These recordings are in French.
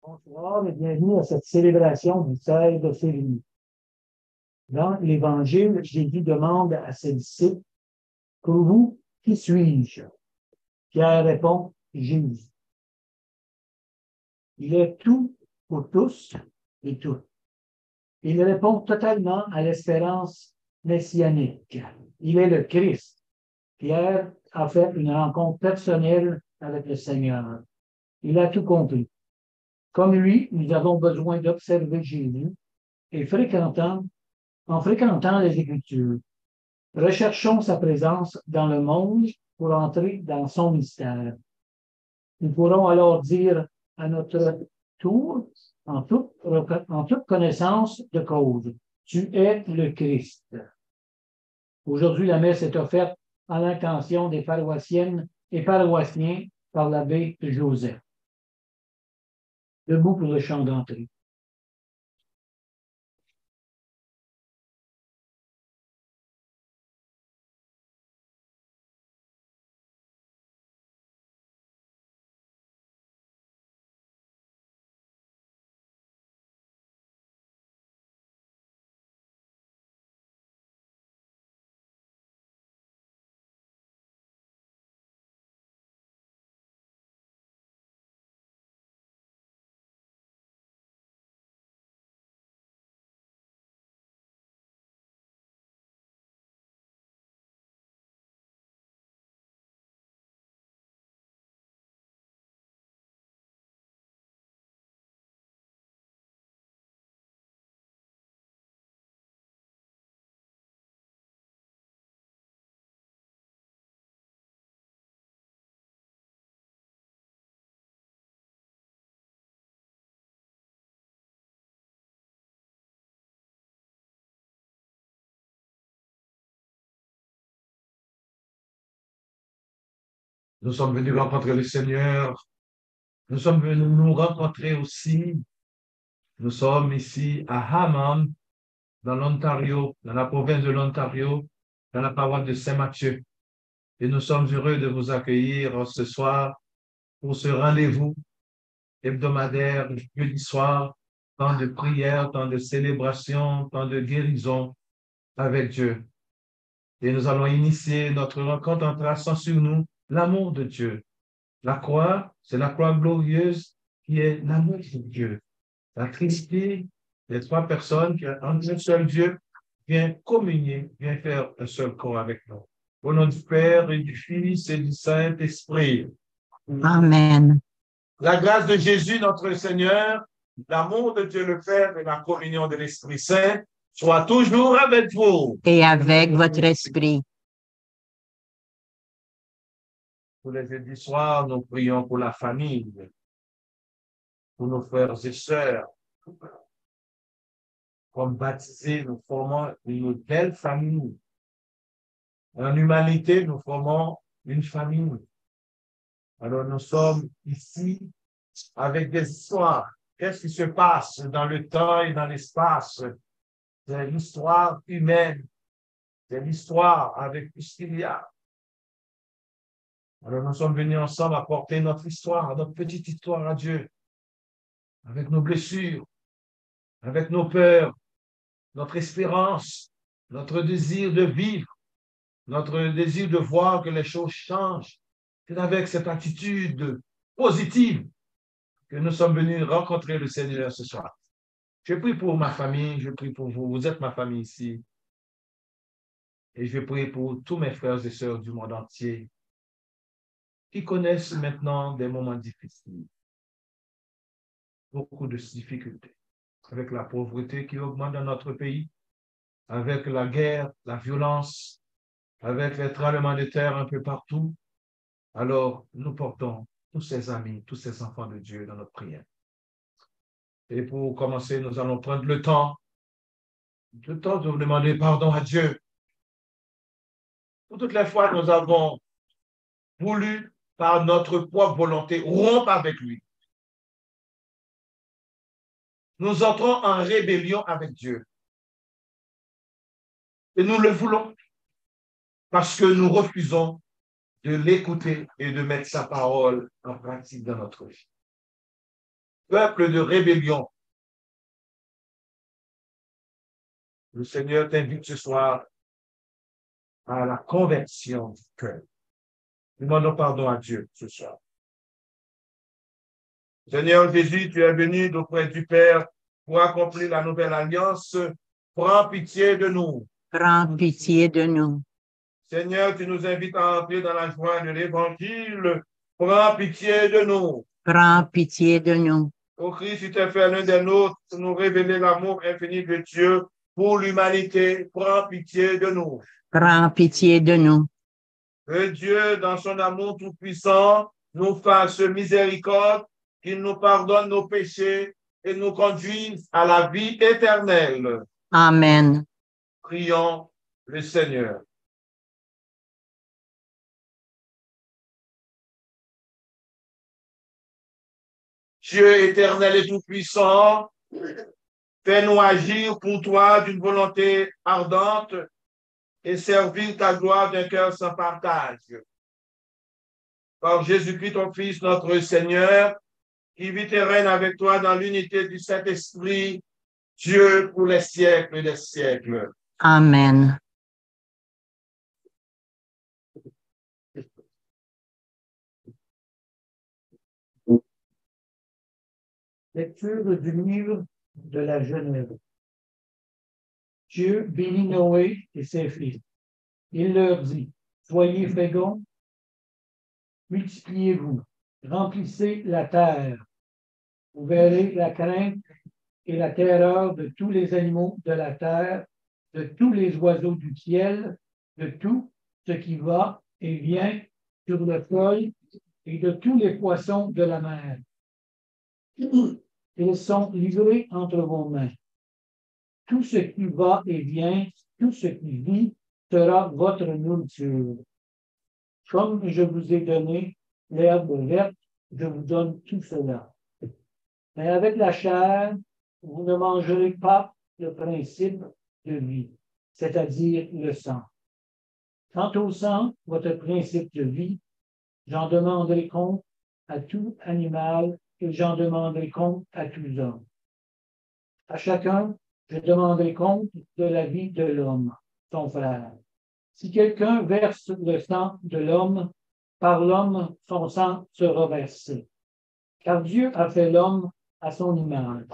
Bonsoir et bienvenue à cette célébration du 16 de février. Dans l'Évangile, Jésus demande à ses disciples, pour vous, qui suis-je? Pierre répond, Jésus. Il est tout pour tous et tout. Il répond totalement à l'espérance messianique. Il est le Christ. Pierre a fait une rencontre personnelle avec le Seigneur. Il a tout compris. Comme lui, nous avons besoin d'observer Jésus et en fréquentant les Écritures. Recherchons sa présence dans le monde pour entrer dans son mystère. Nous pourrons alors dire à notre tour, en toute connaissance de cause, tu es le Christ. Aujourd'hui, la messe est offerte à l'intention des paroissiennes et paroissiens par l'abbé Joseph. Debout pour le chant d'entrée. Nous sommes venus rencontrer le Seigneur. Nous sommes venus nous rencontrer aussi. Nous sommes ici à Hammond, dans l'Ontario, dans la province de l'Ontario, dans la paroisse de Saint-Mathieu. Et nous sommes heureux de vous accueillir ce soir pour ce rendez-vous hebdomadaire, jeudi soir, temps de prière, temps de célébration, temps de guérison avec Dieu. Et nous allons initier notre rencontre en traçant sur nous l'amour de Dieu. La croix, c'est la croix glorieuse qui est l'amour de Dieu. La Trinité, les trois personnes qui ont un seul Dieu, vient communier, vient faire un seul corps avec nous. Au nom du Père et du Fils et du Saint-Esprit. Amen. La grâce de Jésus, notre Seigneur, l'amour de Dieu le Père et la communion de l'Esprit Saint soient toujours avec vous. Et avec votre esprit. Tous les jeudis soirs, nous prions pour la famille, pour nos frères et sœurs. Comme baptisés, nous formons une belle famille. En humanité, nous formons une famille. Alors, nous sommes ici avec des histoires. Qu'est-ce qui se passe dans le temps et dans l'espace? C'est l'histoire humaine. C'est l'histoire avec tout ce qu'il y a. Alors, nous sommes venus ensemble apporter notre histoire, notre petite histoire à Dieu, avec nos blessures, avec nos peurs, notre espérance, notre désir de vivre, notre désir de voir que les choses changent. C'est avec cette attitude positive que nous sommes venus rencontrer le Seigneur ce soir. Je prie pour ma famille, je prie pour vous. Vous êtes ma famille ici. Et je prie pour tous mes frères et sœurs du monde entier qui connaissent maintenant des moments difficiles, beaucoup de difficultés, avec la pauvreté qui augmente dans notre pays, avec la guerre, la violence, avec les tremblements de terre un peu partout. Alors, nous portons tous ces amis, tous ces enfants de Dieu dans notre prière. Et pour commencer, nous allons prendre le temps de vous demander pardon à Dieu pour toutes les fois que nous avons voulu, par notre propre volonté, rompre avec lui. Nous entrons en rébellion avec Dieu. Et nous le voulons parce que nous refusons de l'écouter et de mettre sa parole en pratique dans notre vie. peuple de rébellion. Le Seigneur t'invite ce soir à la conversion du cœur. Demandons pardon à Dieu ce soir. Seigneur Jésus, tu es venu auprès du Père pour accomplir la nouvelle alliance. Prends pitié de nous. Prends pitié de nous. Seigneur, tu nous invites à entrer dans la joie de l'Évangile. Prends pitié de nous. Prends pitié de nous. Ô Christ, tu t'es fait l'un des nôtres pour nous révéler l'amour infini de Dieu pour l'humanité. Prends pitié de nous. Prends pitié de nous. Que Dieu, dans son amour tout-puissant, nous fasse miséricorde, qu'il nous pardonne nos péchés et nous conduise à la vie éternelle. Amen. Prions le Seigneur. Dieu éternel et tout-puissant, fais-nous agir pour toi d'une volonté ardente et servir ta gloire d'un cœur sans partage. Par Jésus-Christ, ton Fils, notre Seigneur, qui vit et règne avec toi dans l'unité du Saint-Esprit, Dieu pour les siècles des siècles. Amen. Lecture du livre de la Genèse. Dieu bénit Noé et ses fils. Il leur dit, soyez féconds, multipliez-vous, remplissez la terre. Vous verrez la crainte et la terreur de tous les animaux de la terre, de tous les oiseaux du ciel, de tout ce qui va et vient sur le sol et de tous les poissons de la mer. Ils sont livrés entre vos mains. Tout ce qui va et vient, tout ce qui vit, sera votre nourriture. Comme je vous ai donné l'herbe verte, je vous donne tout cela. Mais avec la chair, vous ne mangerez pas le principe de vie, c'est-à-dire le sang. Quant au sang, votre principe de vie, j'en demanderai compte à tout animal et j'en demanderai compte à tous hommes. À chacun, je demanderai compte de la vie de l'homme, son frère. Si quelqu'un verse le sang de l'homme, par l'homme, son sang sera versé. Car Dieu a fait l'homme à son image.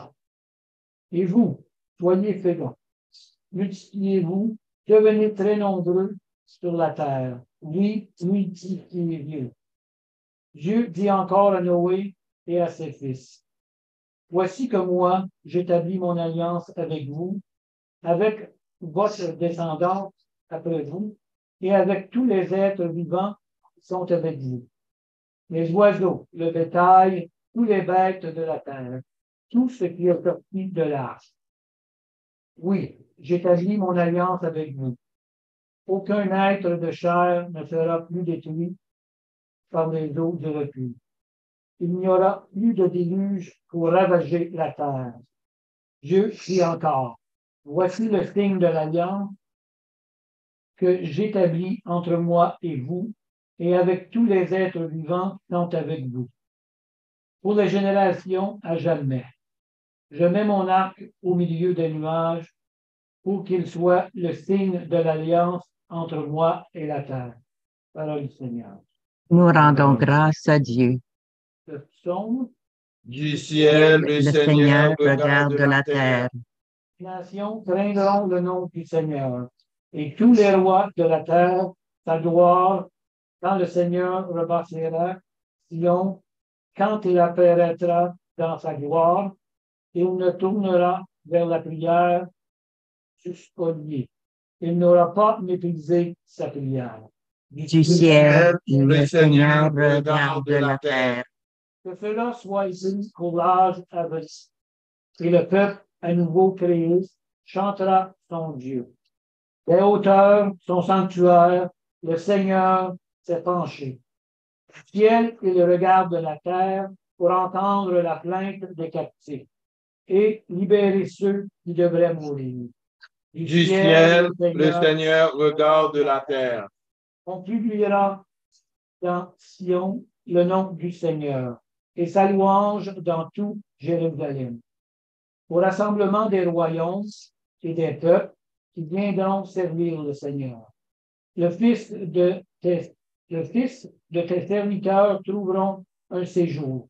Et vous, soyez féconds. Multipliez-vous, devenez très nombreux sur la terre. Oui, multipliez-vous. Dieu dit encore à Noé et à ses fils, voici que moi, j'établis mon alliance avec vous, avec votre descendance après vous, et avec tous les êtres vivants qui sont avec vous. Les oiseaux, le bétail, tous les bêtes de la terre, tout ce qui est sorti de l'arche. Oui, j'établis mon alliance avec vous. Aucun être de chair ne sera plus détruit par les eaux du recul. Il n'y aura plus de déluge pour ravager la terre. Dieu crie encore. Voici le signe de l'alliance que j'établis entre moi et vous, et avec tous les êtres vivants qui sont avec vous. Pour les générations à jamais. Je mets mon arc au milieu des nuages pour qu'il soit le signe de l'alliance entre moi et la terre. Parole du Seigneur. Nous rendons grâce à Dieu. Le psaume. Du ciel, le Seigneur regarde la terre. Les nations craindront le nom du Seigneur, et tous les rois de la terre, sa gloire, quand le Seigneur rebâtira Sion, quand il apparaîtra dans sa gloire, il ne tournera vers la prière du spolié. Il n'aura pas méprisé sa prière. Du ciel, le Seigneur regarde la terre. Que cela soit ici pour l'âge à venir. Et le peuple à nouveau créé chantera son Dieu. Des hauteurs, son sanctuaire, le Seigneur s'est penché. Du ciel, il regarde la terre pour entendre la plainte des captifs et libérer ceux qui devraient mourir. Du ciel, le Seigneur regarde la terre. On publiera dans Sion le nom du Seigneur et sa louange dans tout Jérusalem. Au rassemblement des royaumes et des peuples qui viendront servir le Seigneur. Le fils de tes serviteurs trouveront un séjour,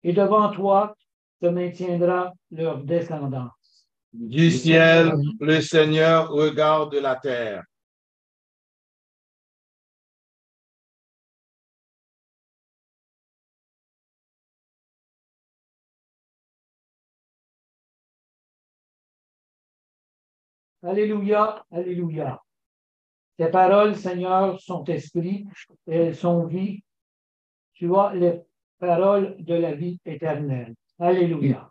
et devant toi se maintiendra leur descendance. Du ciel, le Seigneur regarde la terre. Alléluia, alléluia. Tes paroles, Seigneur, sont esprit et elles sont vie. Tu as les paroles de la vie éternelle. Alléluia.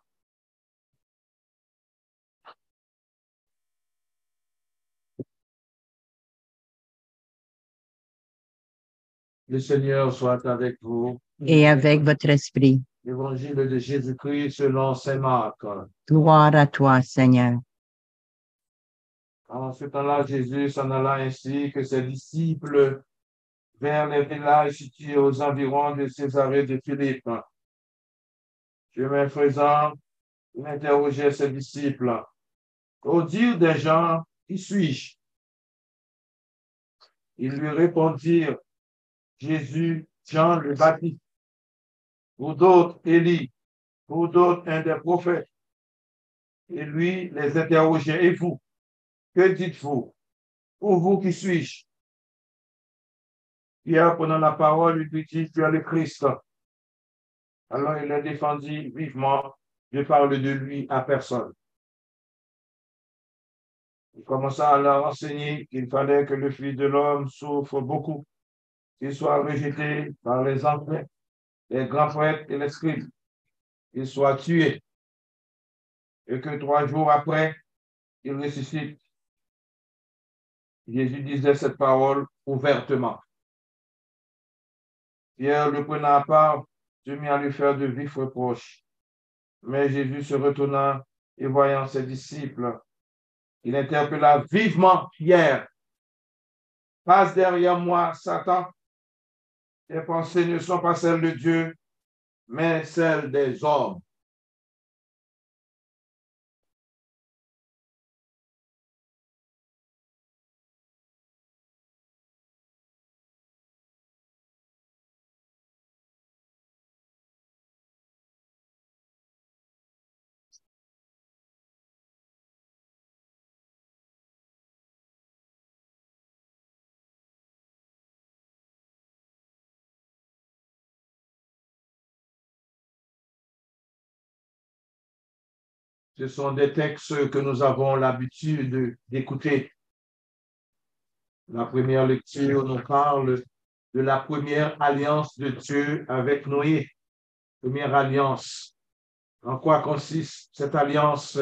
Le Seigneur soit avec vous. Et avec votre esprit. Évangile de Jésus-Christ selon saint Marc. Gloire à toi, Seigneur. En ce temps-là, Jésus s'en alla ainsi que ses disciples vers les villages situés aux environs de Césarée de Philippe. Chemin faisant, il interrogeait ses disciples. Au dire des gens, qui suis-je? Ils lui répondirent, Jésus, Jean le Baptiste, ou d'autres Élie, ou d'autres un des prophètes. Et lui les interrogeait, et vous, que dites-vous? Pour vous, qui suis-je? Pierre, prenant la parole, lui dit, tu es le Christ. Alors il le défendit vivement, je parle de lui à personne. Il commença à leur enseigner qu'il fallait que le Fils de l'homme souffre beaucoup, qu'il soit rejeté par les anciens, les grands prêtres et les scribes, qu'il soit tué, et que 3 jours après, il ressuscite. Jésus disait cette parole ouvertement. Pierre, le prenant à part, se mit à lui faire de vifs reproches. Mais Jésus se retourna et voyant ses disciples, il interpella vivement Pierre. Passe derrière moi, Satan. Tes pensées ne sont pas celles de Dieu, mais celles des hommes. Ce sont des textes que nous avons l'habitude d'écouter. La première lecture nous parle de la première alliance de Dieu avec Noé. Première alliance. En quoi consiste cette alliance?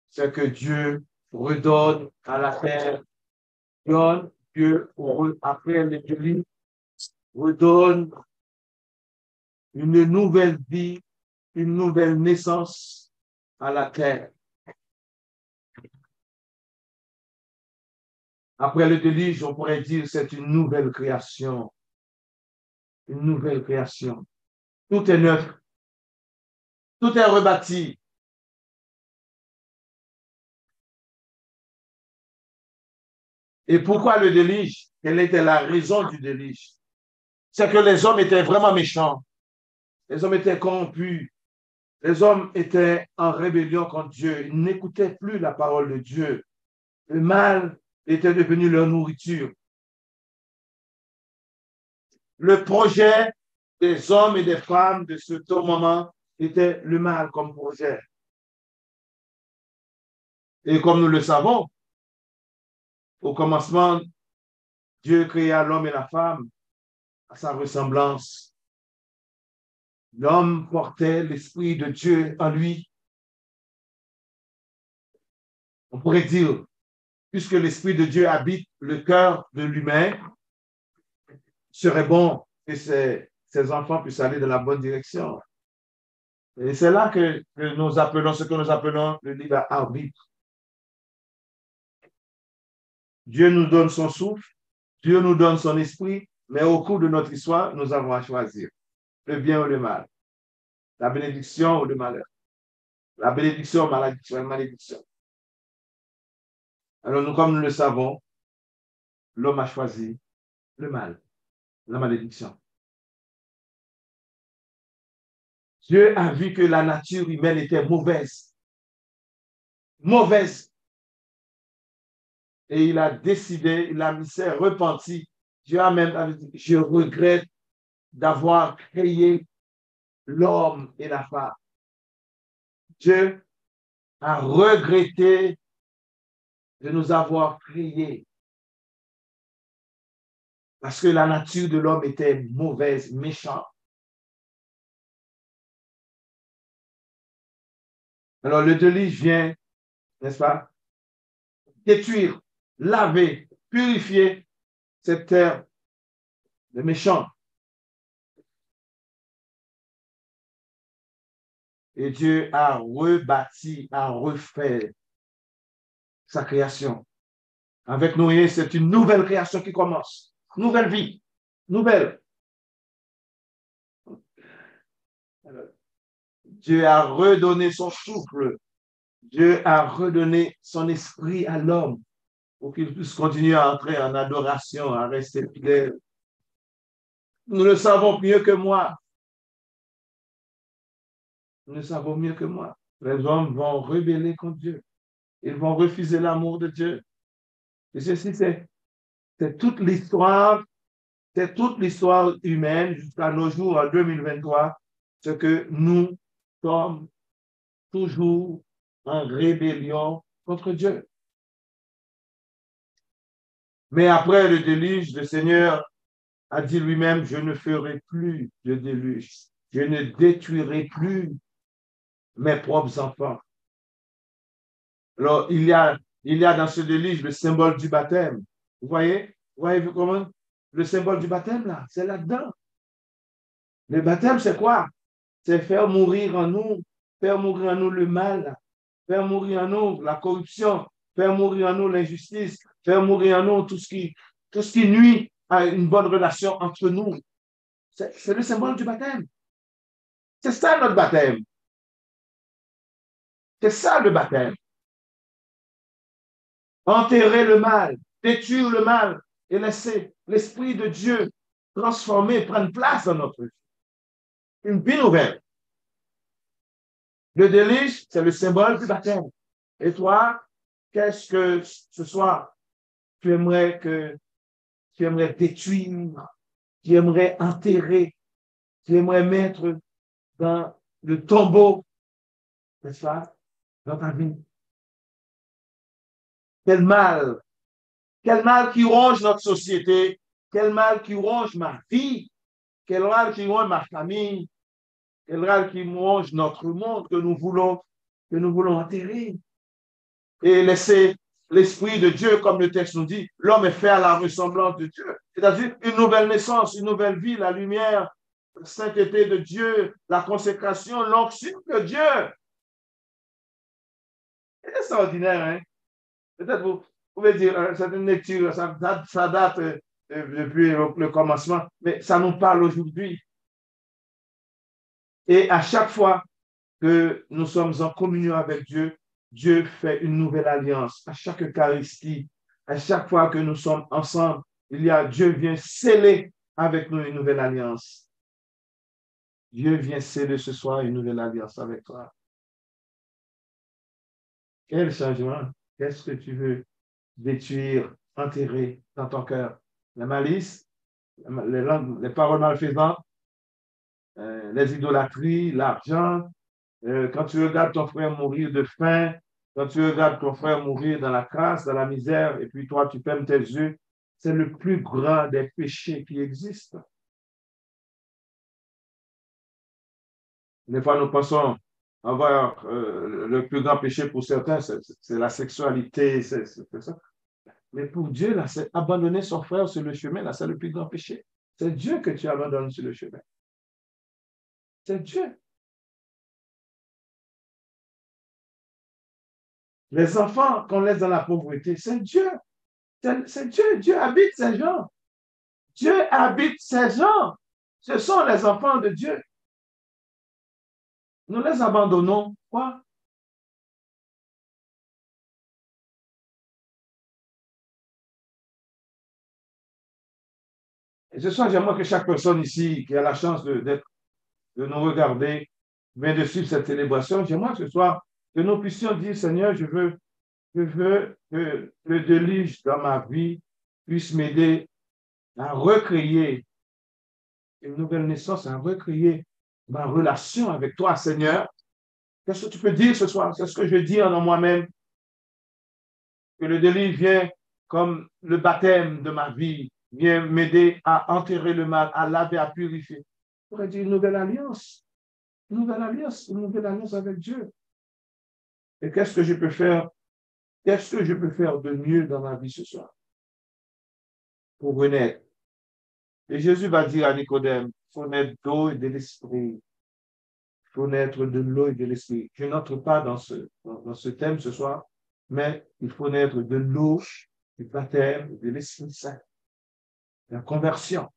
C'est que Dieu redonne à la terre, Dieu, après les déluge, redonne une nouvelle vie, une nouvelle naissance à la terre. Après le déluge, on pourrait dire c'est une nouvelle création. Une nouvelle création. Tout est neuf. Tout est rebâti. Et pourquoi le déluge? Quelle était la raison du déluge? C'est que les hommes étaient vraiment méchants. Les hommes étaient corrompus. Les hommes étaient en rébellion contre Dieu. Ils n'écoutaient plus la parole de Dieu. Le mal était devenu leur nourriture. Le projet des hommes et des femmes de ce moment était le mal comme projet. Et comme nous le savons, au commencement, Dieu créa l'homme et la femme à sa ressemblance. L'homme portait l'esprit de Dieu en lui. On pourrait dire, puisque l'esprit de Dieu habite le cœur de l'humain, il serait bon que ces enfants puissent aller dans la bonne direction. Et c'est là que nous appelons ce que nous appelons le libre arbitre. Dieu nous donne son souffle, Dieu nous donne son esprit, mais au cours de notre histoire, nous avons à choisir le bien ou le mal. la bénédiction ou le malheur. La bénédiction, la malédiction. Alors, nous, comme nous le savons, l'homme a choisi le mal, la malédiction. Dieu a vu que la nature humaine était mauvaise. Mauvaise. Et il a décidé, il s'est repenti. Dieu a même dit, je regrette d'avoir créé l'homme et la femme. Dieu a regretté de nous avoir créés. Parce que la nature de l'homme était mauvaise, méchante. Alors le déluge vient, n'est-ce pas, détruire, laver, purifier cette terre de méchants. Et Dieu a rebâti, a refait sa création. Avec Noé, c'est une nouvelle création qui commence. Nouvelle vie. Nouvelle. Alors, Dieu a redonné son souffle. Dieu a redonné son esprit à l'homme pour qu'il puisse continuer à entrer en adoration, à rester fidèle. Nous le savons mieux que moi. Nous le savons mieux que moi. Les hommes vont rebeller contre Dieu. Ils vont refuser l'amour de Dieu. Et ceci, c'est toute l'histoire, humaine jusqu'à nos jours en 2023, ce que nous sommes toujours en rébellion contre Dieu. Mais après le déluge, le Seigneur a dit lui-même, je ne ferai plus de déluge. Je ne détruirai plus mes propres enfants. Alors, il y a dans ce déluge le symbole du baptême. Vous voyez comment? Le symbole du baptême, là, c'est là-dedans. Le baptême, c'est quoi? C'est faire mourir en nous le mal, faire mourir en nous la corruption, faire mourir en nous l'injustice, faire mourir en nous tout ce qui nuit à une bonne relation entre nous. C'est le symbole du baptême. C'est ça notre baptême. C'est ça le baptême. Enterrer le mal, détruire le mal et laisser l'Esprit de Dieu transformer, prendre place dans notre vie. Une vie nouvelle. Le déluge, c'est le symbole du baptême. Et toi, qu'est-ce que ce soir tu aimerais détruire, tu aimerais enterrer, tu aimerais mettre dans le tombeau, n'est-ce pas, dans ta vie? Quel mal qui ronge notre société, quel mal qui ronge ma vie, quel mal qui ronge ma famille, quel mal qui ronge notre monde que nous voulons enterrer et laisser l'Esprit de Dieu, comme le texte nous dit, l'homme est fait à la ressemblance de Dieu. C'est-à-dire une nouvelle naissance, une nouvelle vie, la lumière, la sainteté de Dieu, la consécration, l'onction de Dieu. C'est extraordinaire, hein? Peut-être vous pouvez dire, c'est une lecture, ça date depuis le commencement, mais ça nous parle aujourd'hui. Et à chaque fois que nous sommes en communion avec Dieu, Dieu fait une nouvelle alliance. À chaque Eucharistie, à chaque fois que nous sommes ensemble, Dieu vient sceller avec nous une nouvelle alliance. Dieu vient sceller ce soir une nouvelle alliance avec toi. Quel changement? Qu'est-ce que tu veux détruire, enterrer dans ton cœur? La malice, les paroles malfaisantes, les idolâtries, l'argent. Quand tu regardes ton frère mourir de faim, quand tu regardes ton frère mourir dans la crasse, dans la misère, et puis toi, tu fermes tes yeux, c'est le plus grand des péchés qui existent. Des fois, nous pensons avoir le plus grand péché pour certains, c'est la sexualité, c'est ça. Mais pour Dieu, là, c'est abandonner son frère sur le chemin, là, c'est le plus grand péché. C'est Dieu que tu abandonnes sur le chemin. C'est Dieu. Les enfants qu'on laisse dans la pauvreté, c'est Dieu. C'est Dieu. Dieu habite ces gens. Dieu habite ces gens. Ce sont les enfants de Dieu. Nous les abandonnons. Quoi? Et ce soir, j'aimerais que chaque personne ici qui a la chance de nous regarder, vient de suivre cette célébration, j'aimerais que ce soir, que nous puissions dire, Seigneur, je veux que le déluge dans ma vie puisse m'aider à recréer une nouvelle naissance, à recréer ma relation avec toi, Seigneur. Qu'est-ce que tu peux dire ce soir? C'est ce que je dis en moi-même, que le déluge vient comme le baptême de ma vie, vient m'aider à enterrer le mal, à laver, à purifier. On pourrait dire une nouvelle alliance avec Dieu. Et qu'est-ce que je peux faire? Qu'est-ce que je peux faire de mieux dans ma vie ce soir pour renaître? Et Jésus va dire à Nicodème, il faut naître d'eau et de l'esprit. Il faut naître de l'eau et de l'esprit. Je n'entre pas dans ce thème ce soir, mais il faut naître de l'eau, du baptême, de l'Esprit Saint. La conversion.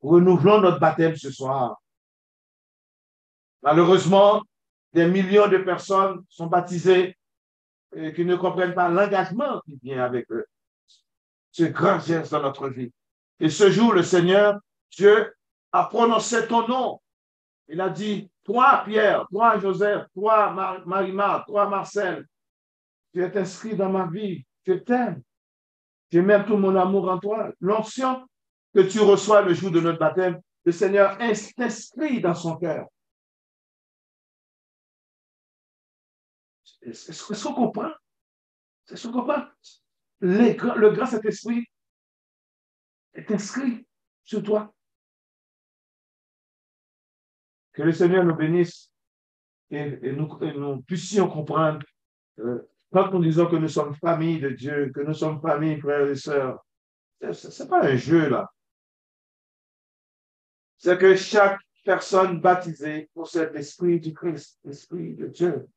Renouvelons notre baptême ce soir. Malheureusement, des millions de personnes sont baptisées et qui ne comprennent pas l'engagement qui vient avec eux. Ce grand geste dans notre vie. Et ce jour, le Seigneur, Dieu, a prononcé ton nom. Il a dit, toi, Pierre, toi, Joseph, toi, Marie-Marthe, toi, Marcel, tu es inscrit dans ma vie. Je t'aime. Je mets tout mon amour en toi. L'onction que tu reçois le jour de notre baptême, le Seigneur t'inscrit dans son cœur. Est-ce qu'on comprend? Est-ce qu'on comprend? Le grand Saint-Esprit est inscrit sur toi. Que le Seigneur nous bénisse et nous puissions comprendre quand nous disons que nous sommes famille de Dieu, que nous sommes famille, frères et sœurs. Ce n'est pas un jeu là. C'est que chaque personne baptisée possède l'Esprit du Christ, l'Esprit de Dieu.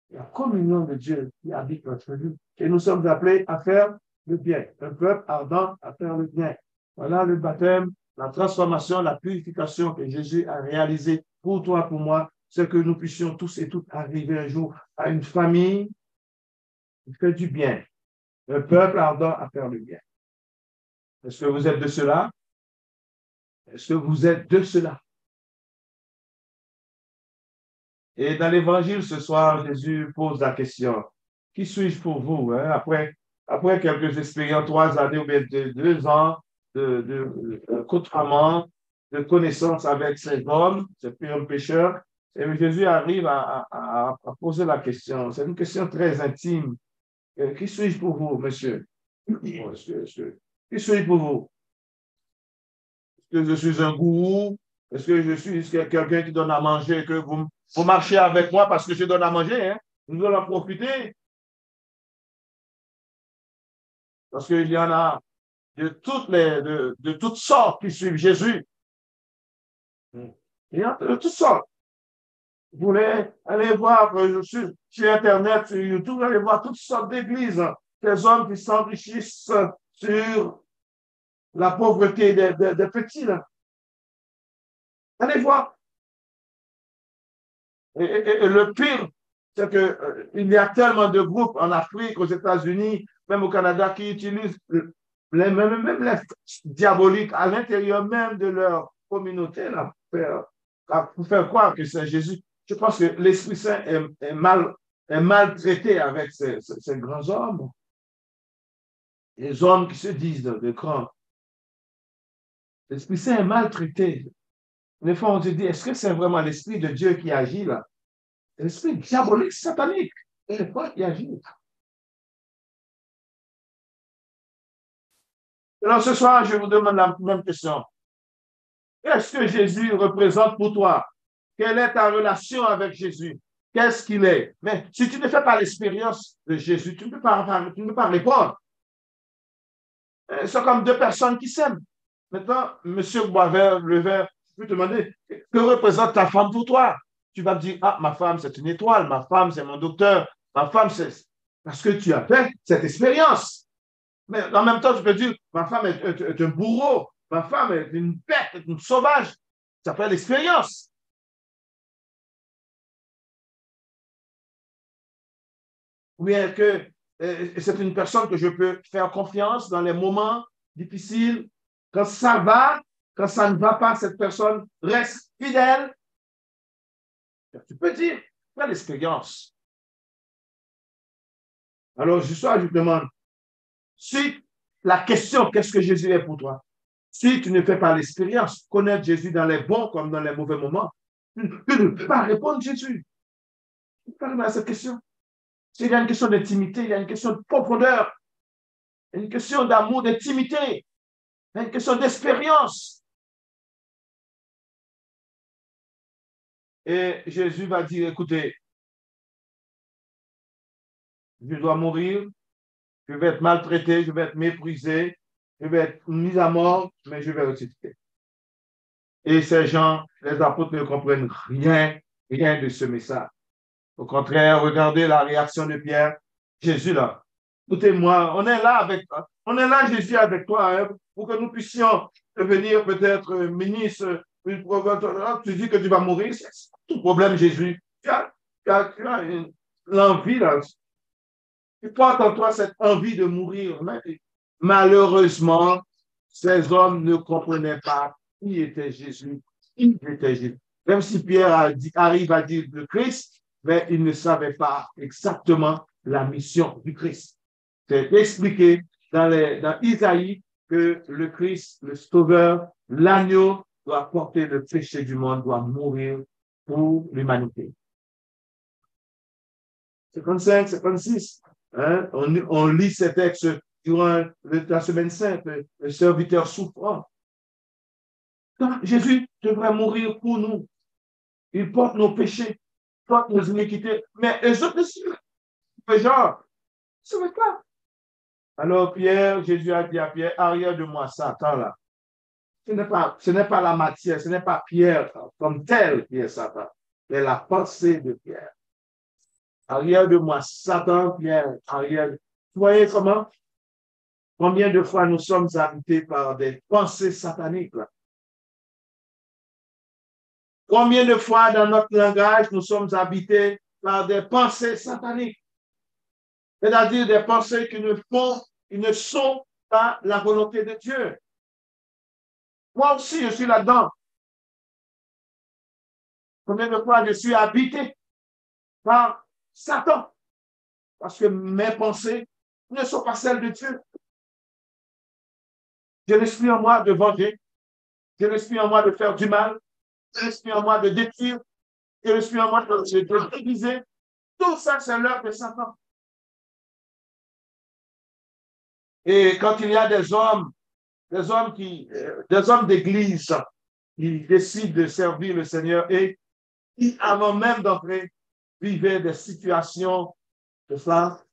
La communion de Dieu qui habite notre vie. Et nous sommes appelés à faire le bien. Un peuple ardent à faire le bien. Voilà le baptême, la transformation, la purification que Jésus a réalisée pour toi, pour moi. C'est que nous puissions tous et toutes arriver un jour à une famille qui fait du bien. Un peuple ardent à faire le bien. Est-ce que vous êtes de cela? Est-ce que vous êtes de cela? Et dans l'Évangile, ce soir, Jésus pose la question, qui suis-je pour vous? Hein? Après quelques expériences, 3 années ou bien 2 ans de côtoiement, de connaissance avec ces hommes, ces pécheurs, et Jésus arrive à poser la question. C'est une question très intime. Qui suis-je pour vous, monsieur? Qui suis-je pour vous? Est-ce que je suis un gourou? Est-ce que je suis quelqu'un qui donne à manger, que vous marchez avec moi parce que je donne à manger? Hein? Nous allons en profiter. Parce qu'il y en a de toutes sortes qui suivent Jésus. Il y en a de toutes sortes. Vous voulez aller voir sur Internet, sur YouTube, allez voir toutes sortes d'églises. Des hommes qui s'enrichissent sur la pauvreté des petits. Là. Allez voir. Et le pire, c'est qu'il y a tellement de groupes en Afrique, aux États-Unis, même au Canada, qui utilisent même les diaboliques à l'intérieur même de leur communauté là, pour faire croire que c'est Jésus. Je pense que l'Esprit Saint est mal traité avec ces grands hommes. Les hommes qui se disent de grands. L'Esprit Saint est maltraité. Des fois, on se dit, est-ce que c'est vraiment l'Esprit de Dieu qui agit là? L'Esprit diabolique, satanique. C'est quoi qui agit? Alors, ce soir, je vous demande la même question. Qu'est-ce que Jésus représente pour toi? Quelle est ta relation avec Jésus? Qu'est-ce qu'il est? Mais si tu ne fais pas l'expérience de Jésus, tu ne peux pas répondre. C'est comme 2 personnes qui s'aiment. Maintenant, monsieur Boisvert, le verre, je peux te demander, que représente ta femme pour toi? Tu vas me dire, ah, ma femme, c'est une étoile, ma femme, c'est mon docteur, ma femme, c'est... Parce que tu as fait cette expérience. Mais en même temps, tu peux dire, ma femme est un bourreau, ma femme est une bête, une sauvage. Ça s'appelle l'expérience. Ou bien que c'est une personne que je peux faire confiance dans les moments difficiles. Quand ça va, quand ça ne va pas, cette personne reste fidèle. Tu peux dire, fais l'expérience. Alors, je te demande, si la question, qu'est-ce que Jésus est pour toi? Si tu ne fais pas l'expérience, connaître Jésus dans les bons comme dans les mauvais moments, tu ne peux pas répondre Jésus. Tu ne peux pas répondre à cette question. S'il y a une question d'intimité, il y a une question de profondeur, il y a une question d'amour, d'intimité, il y a une question d'expérience. Et Jésus va dire, écoutez, je dois mourir, je vais être maltraité, je vais être méprisé, je vais être mis à mort, mais je vais ressusciter. Et ces gens, les apôtres ne comprennent rien de ce message. Au contraire, regardez la réaction de Pierre. Jésus là, écoutez-moi, on est là Jésus avec toi, hein, pour que nous puissions devenir peut-être ministre. Tu dis que tu vas mourir, c'est tout problème, Jésus. Tu as l'envie là. Tu portes en toi cette envie de mourir. Malheureusement, ces hommes ne comprenaient pas qui était Jésus. Qui était Jésus. Même si Pierre arrive à dire le Christ, mais il ne savait pas exactement la mission du Christ. C'est expliqué dans Isaïe que le Christ, le Sauveur, l'agneau, doit porter le péché du monde, doit mourir pour l'humanité. 55, 56. Hein? On lit ces textes durant la semaine sainte, le serviteur souffrant. Donc, Jésus devrait mourir pour nous. Il porte nos péchés, porte nos iniquités. Mais les autres, genre, ce n'est pas. Alors, Jésus a dit à Pierre, arrière de moi, Satan, là. Ce n'est pas la matière, ce n'est pas Pierre comme tel qui est Satan, mais la pensée de Pierre. Arrière de moi, Satan, Pierre, arrière. Vous voyez comment? Combien de fois nous sommes habités par des pensées sataniques, là? Combien de fois dans notre langage nous sommes habités par des pensées sataniques? C'est-à-dire des pensées qui ne sont pas la volonté de Dieu. Moi aussi, je suis là-dedans. Combien de fois je suis habité par Satan? Parce que mes pensées ne sont pas celles de Dieu. J'ai l'esprit en moi de venger. J'ai l'esprit en moi de faire du mal. J'ai l'esprit en moi de détruire. J'ai l'esprit en moi de diviser. Tout ça, c'est l'œuvre de Satan. Et quand il y a des hommes d'église qui décident de servir le Seigneur et qui, avant même d'entrer, vivaient des situations de ça,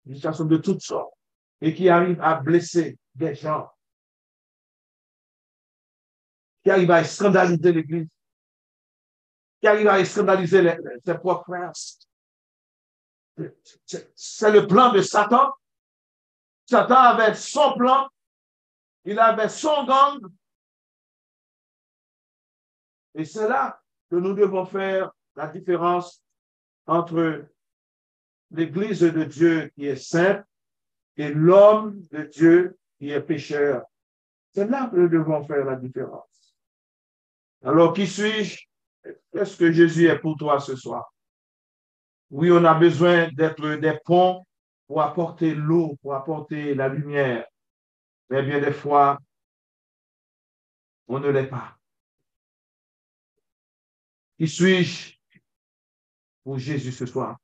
des situations de toutes sortes, et qui arrivent à blesser des gens, qui arrivent à scandaliser l'Église, qui arrivent à scandaliser ses propres frères. C'est le plan de Satan. Satan avait son plan, il avait son gang, et c'est là que nous devons faire la différence entre l'Église de Dieu qui est sainte et l'homme de Dieu qui est pécheur. C'est là que nous devons faire la différence. Alors, qui suis-je? Qu'est-ce que Jésus est pour toi ce soir? Oui, on a besoin d'être des ponts pour apporter l'eau, pour apporter la lumière. Mais bien des fois, on ne l'est pas. Qui suis-je pour Jésus ce soir?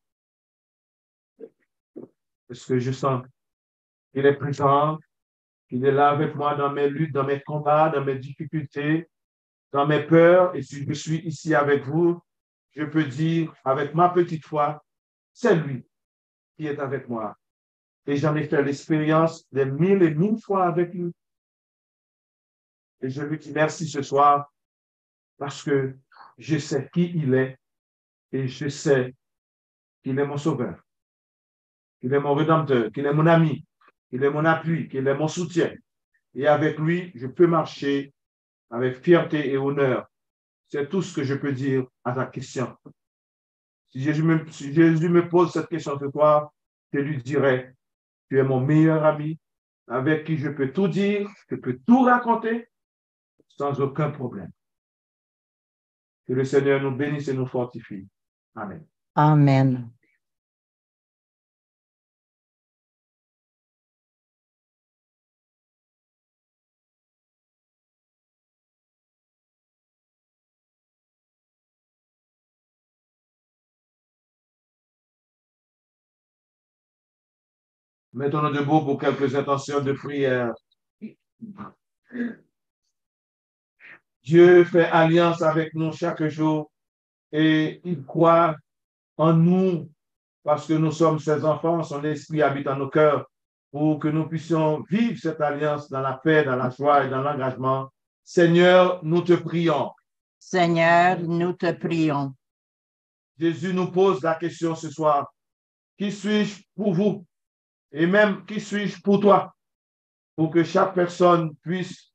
Est-ce que je sens qu'il est présent, qu'il est là avec moi dans mes luttes, dans mes combats, dans mes difficultés, dans mes peurs? Et si je suis ici avec vous, je peux dire avec ma petite foi, c'est lui qui est avec moi. Et j'en ai fait l'expérience des 1000 et 1000 fois avec lui. Et je lui dis merci ce soir parce que je sais qui il est et je sais qu'il est mon sauveur, qu'il est mon rédempteur, qu'il est mon ami, qu'il est mon appui, qu'il est mon soutien. et avec lui, je peux marcher avec fierté et honneur. C'est tout ce que je peux dire à ta question. Si Jésus me pose cette question ce soir, je lui dirai, tu es mon meilleur ami, avec qui je peux tout dire, je peux tout raconter sans aucun problème. Que le Seigneur nous bénisse et nous fortifie. Amen. Amen. Mettons-nous debout pour quelques intentions de prière. Dieu fait alliance avec nous chaque jour et il croit en nous parce que nous sommes ses enfants, son esprit habite en nos cœurs pour que nous puissions vivre cette alliance dans la paix, dans la joie et dans l'engagement. Seigneur, nous te prions. Seigneur, nous te prions. Jésus nous pose la question ce soir. Qui suis-je pour vous? Et même qui suis-je pour toi? Pour que chaque personne puisse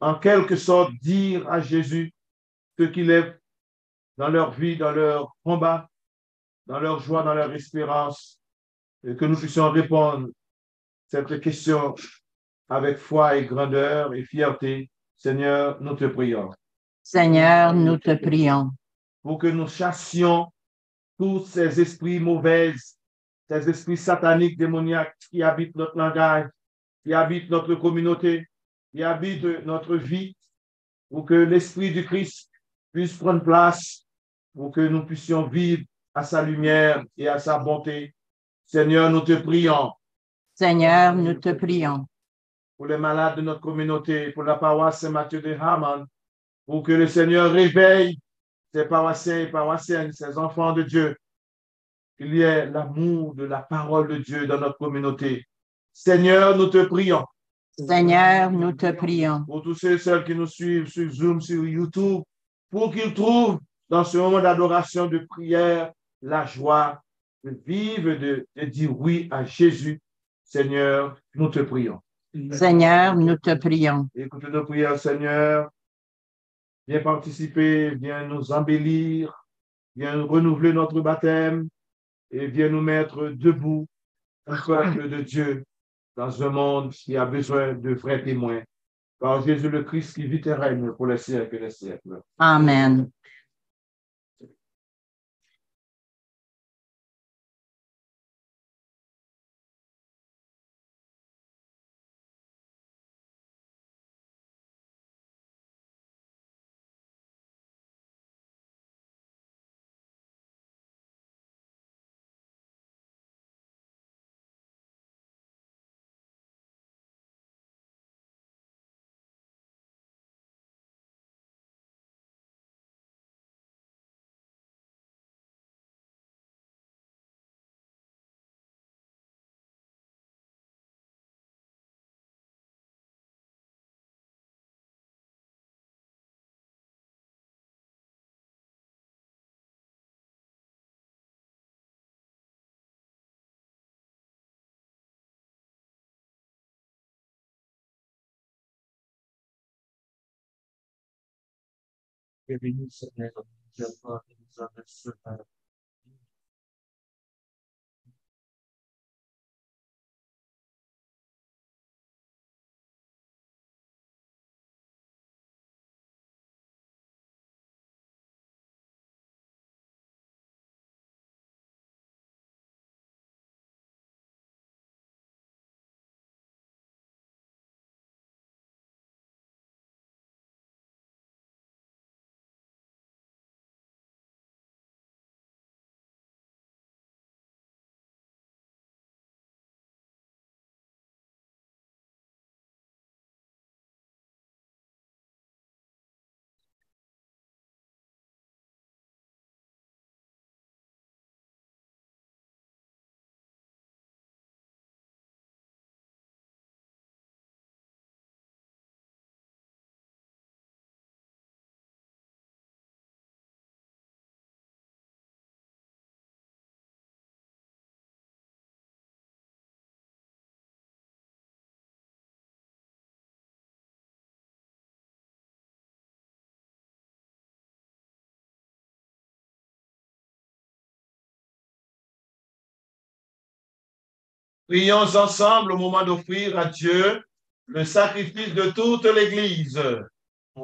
en quelque sorte dire à Jésus ce qu'il est dans leur vie, dans leur combat, dans leur joie, dans leur espérance, et que nous puissions répondre à cette question avec foi et grandeur et fierté. Seigneur, nous te prions. Seigneur, nous te prions. Pour que nous chassions tous ces esprits mauvais, ces esprits sataniques, démoniaques qui habitent notre langage, qui habitent notre communauté, qui habitent notre vie, pour que l'Esprit du Christ puisse prendre place, pour que nous puissions vivre à sa lumière et à sa bonté. Seigneur, nous te prions. Seigneur, nous te prions. Pour les malades de notre communauté, pour la paroisse Saint-Mathieu de Haman, pour que le Seigneur réveille ses paroissiens et paroissiennes, ses enfants de Dieu, qu'il y ait l'amour de la parole de Dieu dans notre communauté. Seigneur, nous te prions. Seigneur, nous te prions. Pour tous ceux et celles qui nous suivent sur Zoom, sur YouTube, pour qu'ils trouvent dans ce moment d'adoration, de prière, la joie de vivre, de dire oui à Jésus. Seigneur, nous te prions. Seigneur, nous te prions. Écoute nos prières, Seigneur. Viens participer, viens nous embellir, viens renouveler notre baptême et viens nous mettre debout, un peuple de Dieu, dans un monde qui a besoin de vrais témoins. Par Jésus le Christ qui vit et règne pour les siècles et les siècles. Amen. Béni Seigneur, nous Prions ensemble au moment d'offrir à Dieu le sacrifice de toute l'Église.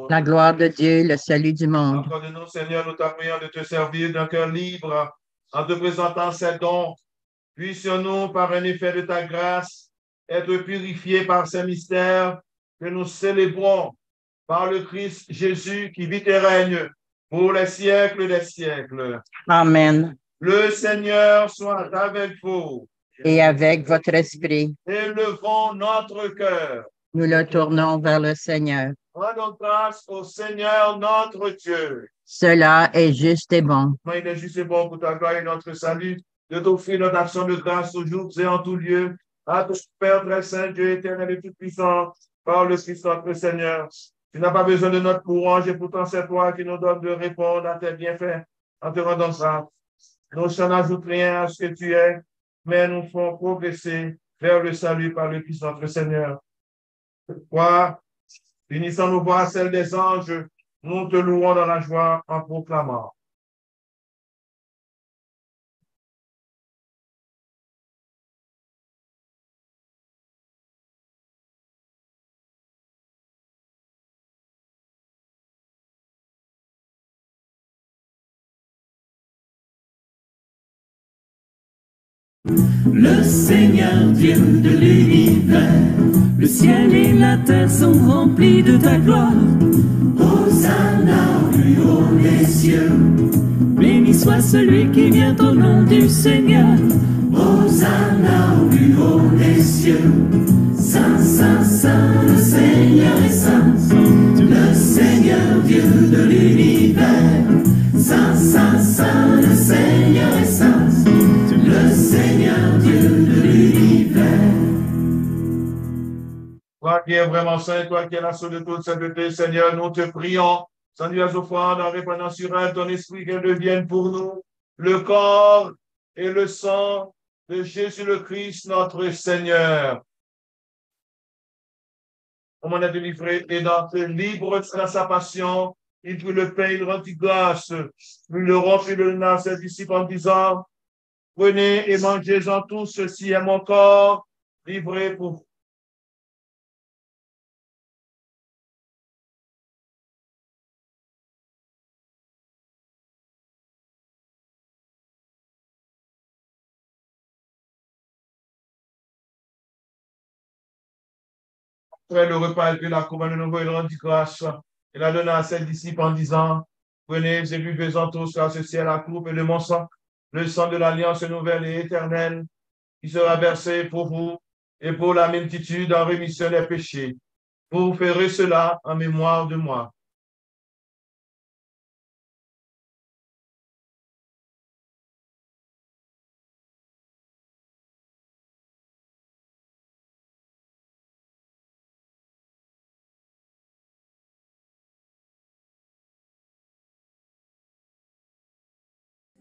La gloire de Dieu, le salut du monde. Accorde-nous, Seigneur, nous t'apprions de te servir d'un cœur libre en te présentant ces dons. Puissions-nous, par un effet de ta grâce, être purifiés par ces mystères que nous célébrons par le Christ Jésus qui vit et règne pour les siècles des siècles. Amen. Le Seigneur soit avec vous. Et avec votre esprit, Élevons notre cœur. nous le tournons vers le Seigneur. Rendons grâce au Seigneur notre Dieu. Cela est juste et bon. Il est juste et bon pour ta gloire et notre salut de t'offrir notre action de grâce toujours et en tout lieu à ton Père très saint, Dieu éternel et tout-puissant, par le Christ notre Seigneur. Tu n'as pas besoin de notre louange et pourtant c'est toi qui nous donnes de répondre à tes bienfaits en te rendant grâce. Nos chants n'ajoutent rien à ce que tu es, mais nous font progresser vers le salut par le Christ notre Seigneur. Quoi? Unissant nos voix à celles des anges, nous te louons dans la joie en proclamant. Le Seigneur Dieu de l'univers, le ciel et la terre sont remplis de ta gloire. Hosanna au plus haut des cieux. Béni soit celui qui vient au nom du Seigneur. Hosanna au plus haut des cieux. Saint, Saint, Saint, le Seigneur est saint. Le Seigneur Dieu de l'univers. Saint, Saint, Saint, le Seigneur est saint. Le Seigneur Dieu de l'univers. Toi qui es vraiment saint, toi qui es la source de toute sainteté, Seigneur, nous te prions, sans nuage offrande, en répandant sur elle ton esprit, qu'elle devienne pour nous le corps et le sang de Jésus le Christ, notre Seigneur. Au moment de livrer et d'entrer libre dans sa passion, il prit le pain, il rendit grâce, puis le rompit, le donna à ses disciples en disant: prenez et mangez-en tous, ceci est mon corps, livré pour vous. Après le repas, il prit la coupe de nouveau, il rendit grâce, et la donna à ses disciples en disant: prenez et buvez-en tous, car ceci est la coupe de mon sang, le sang de l'alliance nouvelle et éternelle, qui sera versé pour vous et pour la multitude en rémission des péchés. Vous ferez cela en mémoire de moi.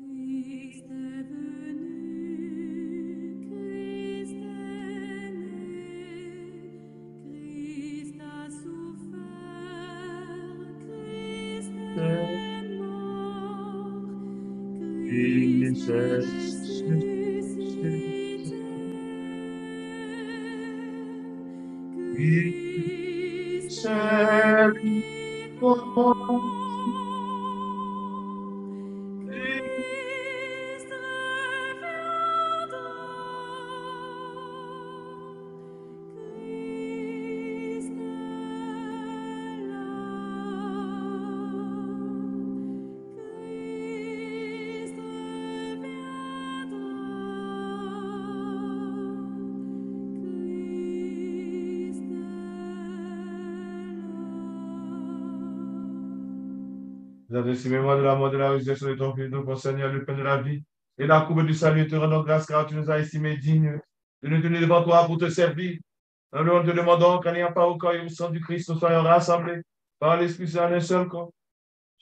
Christ est venu, Christ est né, Christ a souffert, Christ est mort, Christ est ressuscité, Christ est vivant. Nous avons reçu mémoire de la mort, de la résurrection de ton Fils, notre Seigneur, le pain de la vie, et la coupe du salut, te rendons grâce, car tu nous as estimés dignes de nous tenir devant toi pour te servir. Nous te demandons qu'en n'ayant pas au corps et au sang du Christ, nous soyons rassemblés par l'Esprit Saint en un seul corps.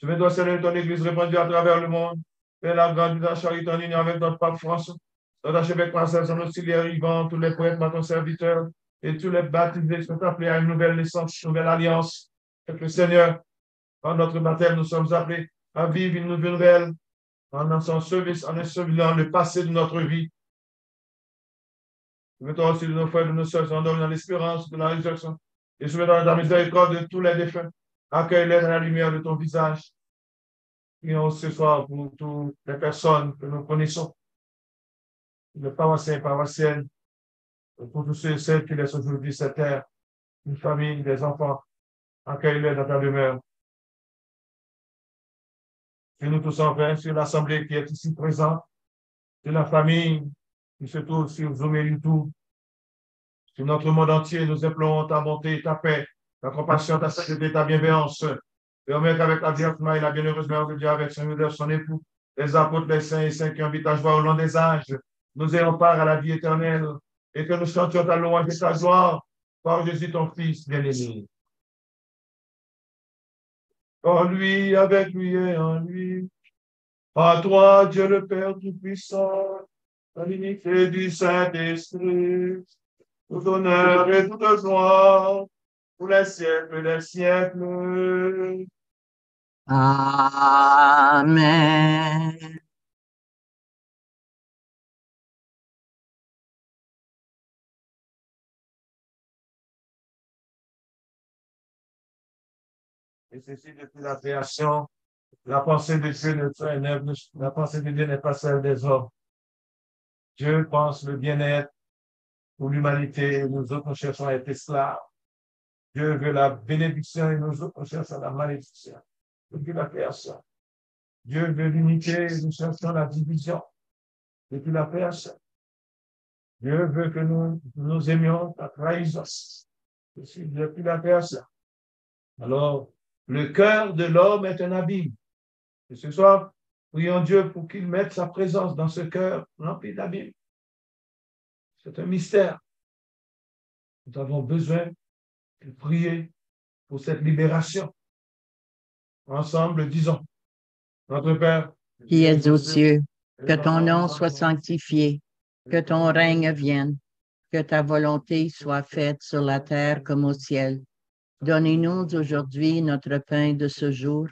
Je vais toi, Seigneur, ton Église répandue à travers le monde. Fais la grande de la charité en union avec notre pape François. Notre archevêque Marcel, son auxiliaire Yvan, tous les prêtres, ton serviteur, et tous les baptisés sont appelés à une nouvelle naissance, une nouvelle alliance avec le Seigneur. Par notre baptême, nous sommes appelés à vivre une nouvelle en ensevelant le passé de notre vie Souviens-toi aussi de nos frères et de nos sœurs, endormis dans l'espérance de la résurrection. Et souviens-toi de la miséricorde de tous les défunts. Accueille-les dans la lumière de ton visage. Prions ce soir pour toutes les personnes que nous connaissons, les paroissiens et paroissiennes, pour tous ceux et celles qui laissent aujourd'hui cette terre, une famille, des enfants. Accueille-les dans ta demeure. Et nous tous enfin sur l'Assemblée qui est ici présente, sur la famille qui se trouve sur Zoom et YouTube, sur notre monde entier, nous implorons ta bonté, ta paix, ta compassion, ta sainteté, ta bienveillance. Permets qu'avec la Vierge Marie, la bienheureuse Mère de Dieu, avec son époux, les apôtres, les saints et saints qui habitent à joie au long des âges, nous ayons part à la vie éternelle et que nous chantions ta louange et ta gloire par Jésus ton Fils bien-aimé. En lui, avec lui et en lui. À toi, Dieu le Père Tout-Puissant, à l'unité du Saint-Esprit, tout honneur et toute gloire pour les siècles des siècles. Amen. Et ceci depuis la création, la pensée de Dieu la pensée de Dieu n'est pas celle des hommes. Dieu pense le bien-être pour l'humanité, nous autres nous cherchons à être esclaves. Dieu veut la bénédiction et nous autres nous cherchons la malédiction. Depuis la création. Dieu veut l'unité et nous cherchons la division. Depuis la création. Dieu veut que nous aimions la trahison. Depuis la création. Alors, le cœur de l'homme est un abîme. Et ce soir, prions Dieu pour qu'il mette sa présence dans ce cœur rempli d'abîme. C'est un mystère. Nous avons besoin de prier pour cette libération. Ensemble, disons, notre Père, Qui es aux cieux, que ton nom soit sanctifié, que ton règne vienne, que ta volonté soit faite sur la terre comme au ciel. Donnez-nous aujourd'hui notre pain de ce jour.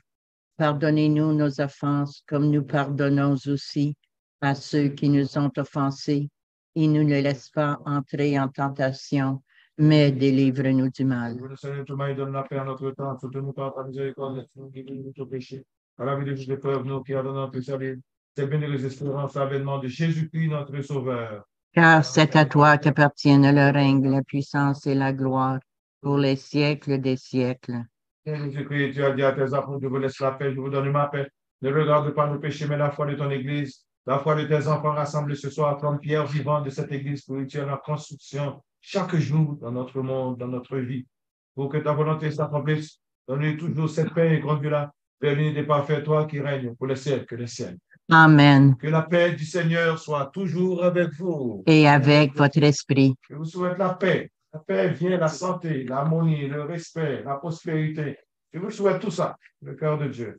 Pardonnez-nous nos offenses comme nous pardonnons aussi à ceux qui nous ont offensés. Et ne nous laisse pas entrer en tentation, mais délivre-nous du mal. le Seigneur, tout donne la paix à notre temps, soutenez-nous par ta miséricorde, nous guéris de nos péchés. À la vie de Jésus, preuve, nous qui adonnons notre salut, c'est bénéfice espérance, l'avènement de Jésus-Christ, notre Sauveur. Car c'est à toi qu'appartiennent le règne, la puissance et la gloire pour les siècles des siècles. Jésus-Christ, tu as dit à tes apôtres, je vous laisse la paix, je vous donne ma paix. Ne regarde pas nos péchés, mais la foi de ton Église, la foi de tes enfants rassemblés ce soir comme pierre vivante de cette Église spirituelle en construction chaque jour dans notre monde, dans notre vie. Pour que ta volonté s'accomplisse, donne-nous toujours cette paix et conduis-la vers l'unité parfaite, toi qui règnes pour les siècles des siècles. Amen. Que la paix du Seigneur soit toujours avec vous. Et avec votre esprit. Je vous souhaite la paix. La paix vient, la santé, l'harmonie, le respect, la prospérité. Je vous souhaite tout ça, le cœur de Dieu.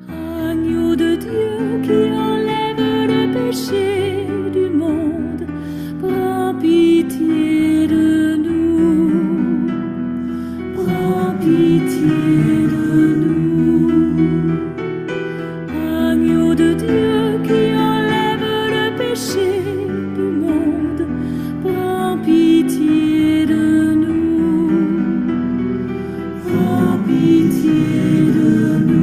Agneau de Dieu qui enlève le péché du monde, prends pitié de nous, prends pitié de nous. Agneau de Dieu qui enlève le péché du monde, prends pitié de nous, prends pitié de nous.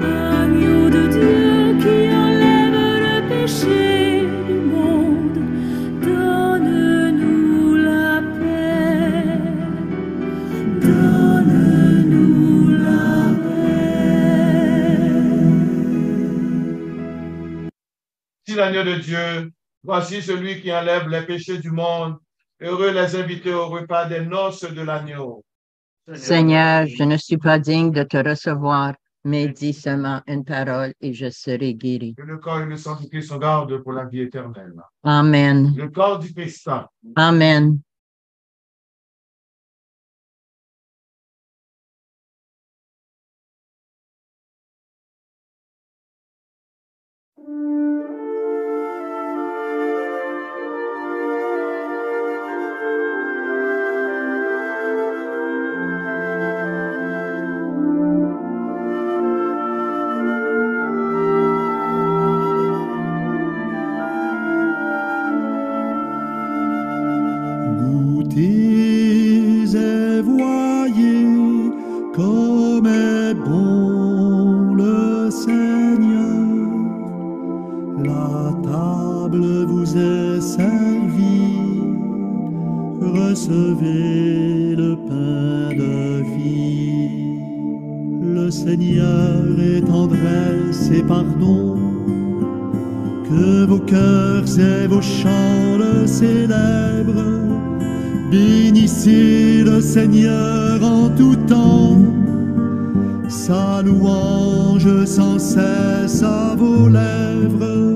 Agneau de Dieu qui enlève le péché du monde, donne-nous la paix, donne-nous la paix. Si l'agneau de Dieu, voici celui qui enlève les péchés du monde. Heureux les invités au repas des noces de l'agneau. Seigneur, je ne suis pas digne de te recevoir, mais dis seulement une parole et je serai guéri. Que le corps et le sang du Christ sont garde pour la vie éternelle. Amen. Le corps du Christ. Amen. est bon le Seigneur, la table vous est servie, recevez le pain de vie. Le Seigneur est tendresse et pardon, que vos cœurs et vos chants le célèbrent. Bénissez le Seigneur en tout temps, sa louange sans cesse à vos lèvres.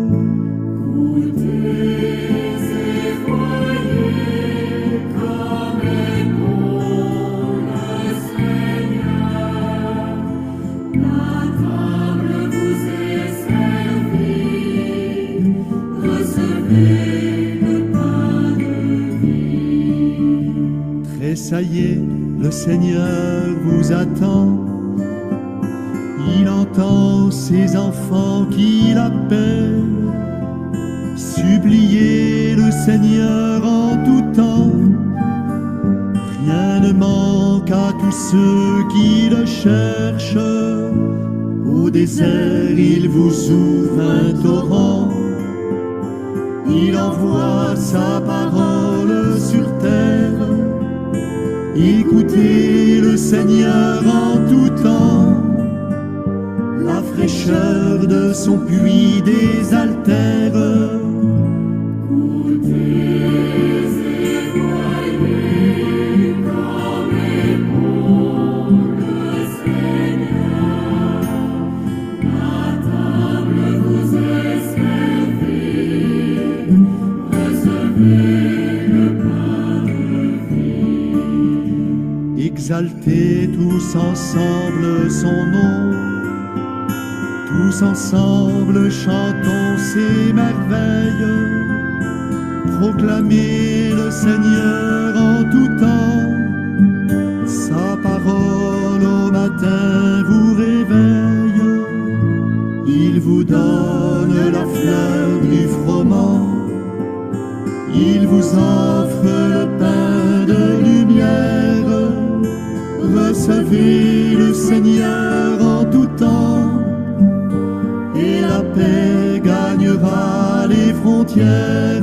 Tressaillez, le Seigneur vous attend. Il entend ses enfants qui l'appellent. Suppliez le Seigneur en tout temps. Rien ne manque à tous ceux qui le cherchent. Au désert, il vous ouvre un torrent. Il envoie sa parole sur terre. Écoutez le Seigneur en tout temps, la fraîcheur de son puits désaltère. Exaltez tous ensemble son nom, tous ensemble chantons ses merveilles, proclamez le Seigneur en tout temps, sa parole au matin vous réveille, il vous donne la fleur du froment, il vous offre le pain de lumière. Recevez le Seigneur en tout temps, et la paix gagnera les frontières.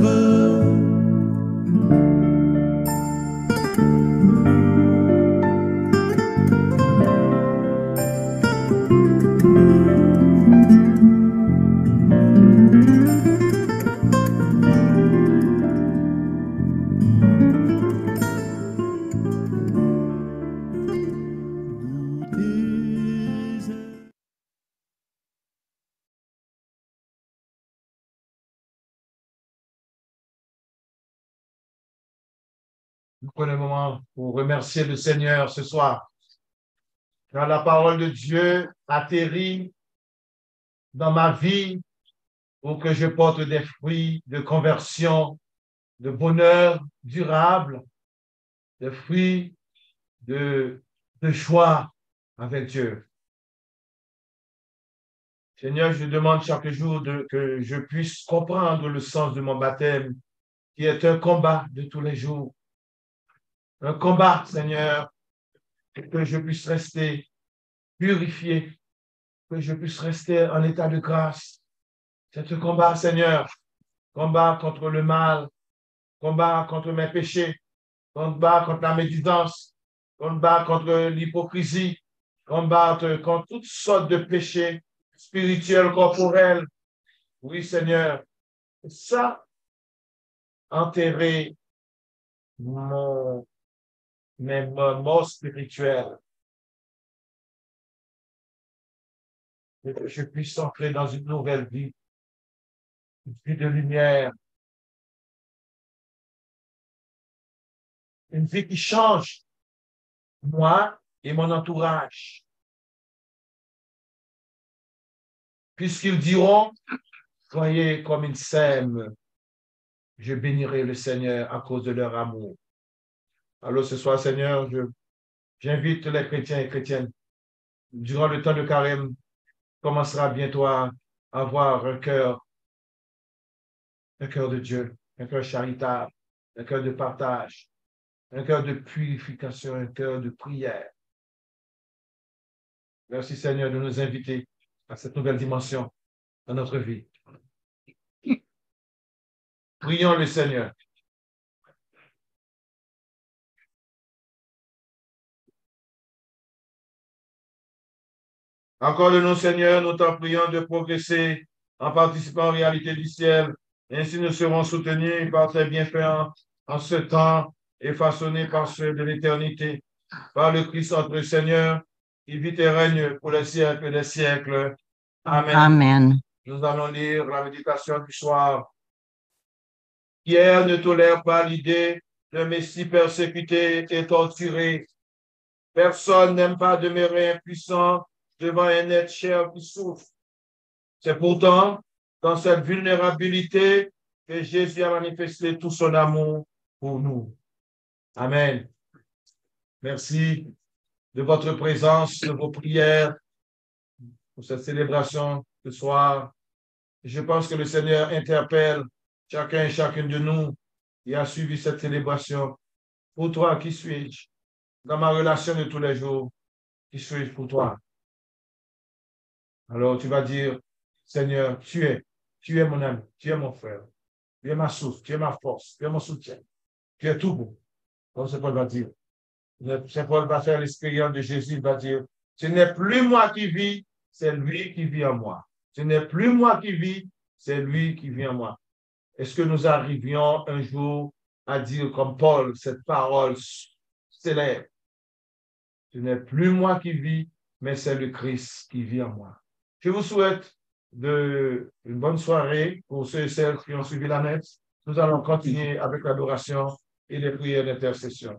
Nous prenons un moment pour remercier le Seigneur ce soir. Car la parole de Dieu atterrit dans ma vie pour que je porte des fruits de conversion, de bonheur durable, des fruits de joie avec Dieu. Seigneur, je demande chaque jour que je puisse comprendre le sens de mon baptême, qui est un combat de tous les jours. Un combat, Seigneur, que je puisse rester purifié, que je puisse rester en état de grâce. C'est un combat, Seigneur, combat contre le mal, combat contre mes péchés, combat contre la médisance, combat contre l'hypocrisie, combat contre toutes sortes de péchés spirituels, corporels. Oui, Seigneur, ça, enterrer mes morts spirituels, et que je puisse entrer dans une nouvelle vie, une vie de lumière, une vie qui change moi et mon entourage. Puisqu'ils diront, soyez comme ils s'aiment, je bénirai le Seigneur à cause de leur amour. Alors ce soir, Seigneur, j'invite les chrétiens et chrétiennes, durant le temps de carême, commencera bientôt à avoir un cœur de Dieu, un cœur charitable, un cœur de partage, un cœur de purification, un cœur de prière. Merci Seigneur de nous inviter à cette nouvelle dimension dans notre vie. Prions le Seigneur. Encore de nous, Seigneur, nous t'en prions de progresser en participant aux réalités du ciel. Ainsi, nous serons soutenus par tes bienfaits en ce temps et façonnés par ceux de l'éternité. Par le Christ notre Seigneur, qui vit et règne pour les siècles des siècles. Amen. Amen. Nous allons lire la méditation du soir. Pierre ne tolère pas l'idée d'un Messie persécuté et torturé. Personne n'aime pas demeurer impuissant devant un être cher qui souffre. C'est pourtant dans cette vulnérabilité que Jésus a manifesté tout son amour pour nous. Amen. Merci de votre présence, de vos prières pour cette célébration ce soir. Je pense que le Seigneur interpelle chacun et chacune de nous qui a suivi cette célébration. Pour toi, qui suis-je? Dans ma relation de tous les jours, qui suis-je pour toi? Alors tu vas dire, Seigneur, tu es mon ami, tu es mon frère, tu es ma source, tu es ma force, tu es mon soutien, tu es tout beau. Comme Saint Paul va dire. Saint Paul va faire l'expérience de Jésus, il va dire, ce n'est plus moi qui vis, c'est lui qui vit en moi. Ce n'est plus moi qui vis, c'est lui qui vit en moi. Est-ce que nous arrivions un jour à dire comme Paul cette parole célèbre? Ce n'est plus moi qui vis, mais c'est le Christ qui vit en moi. Je vous souhaite une bonne soirée pour ceux et celles qui ont suivi la messe. Nous allons continuer avec l'adoration et les prières d'intercession.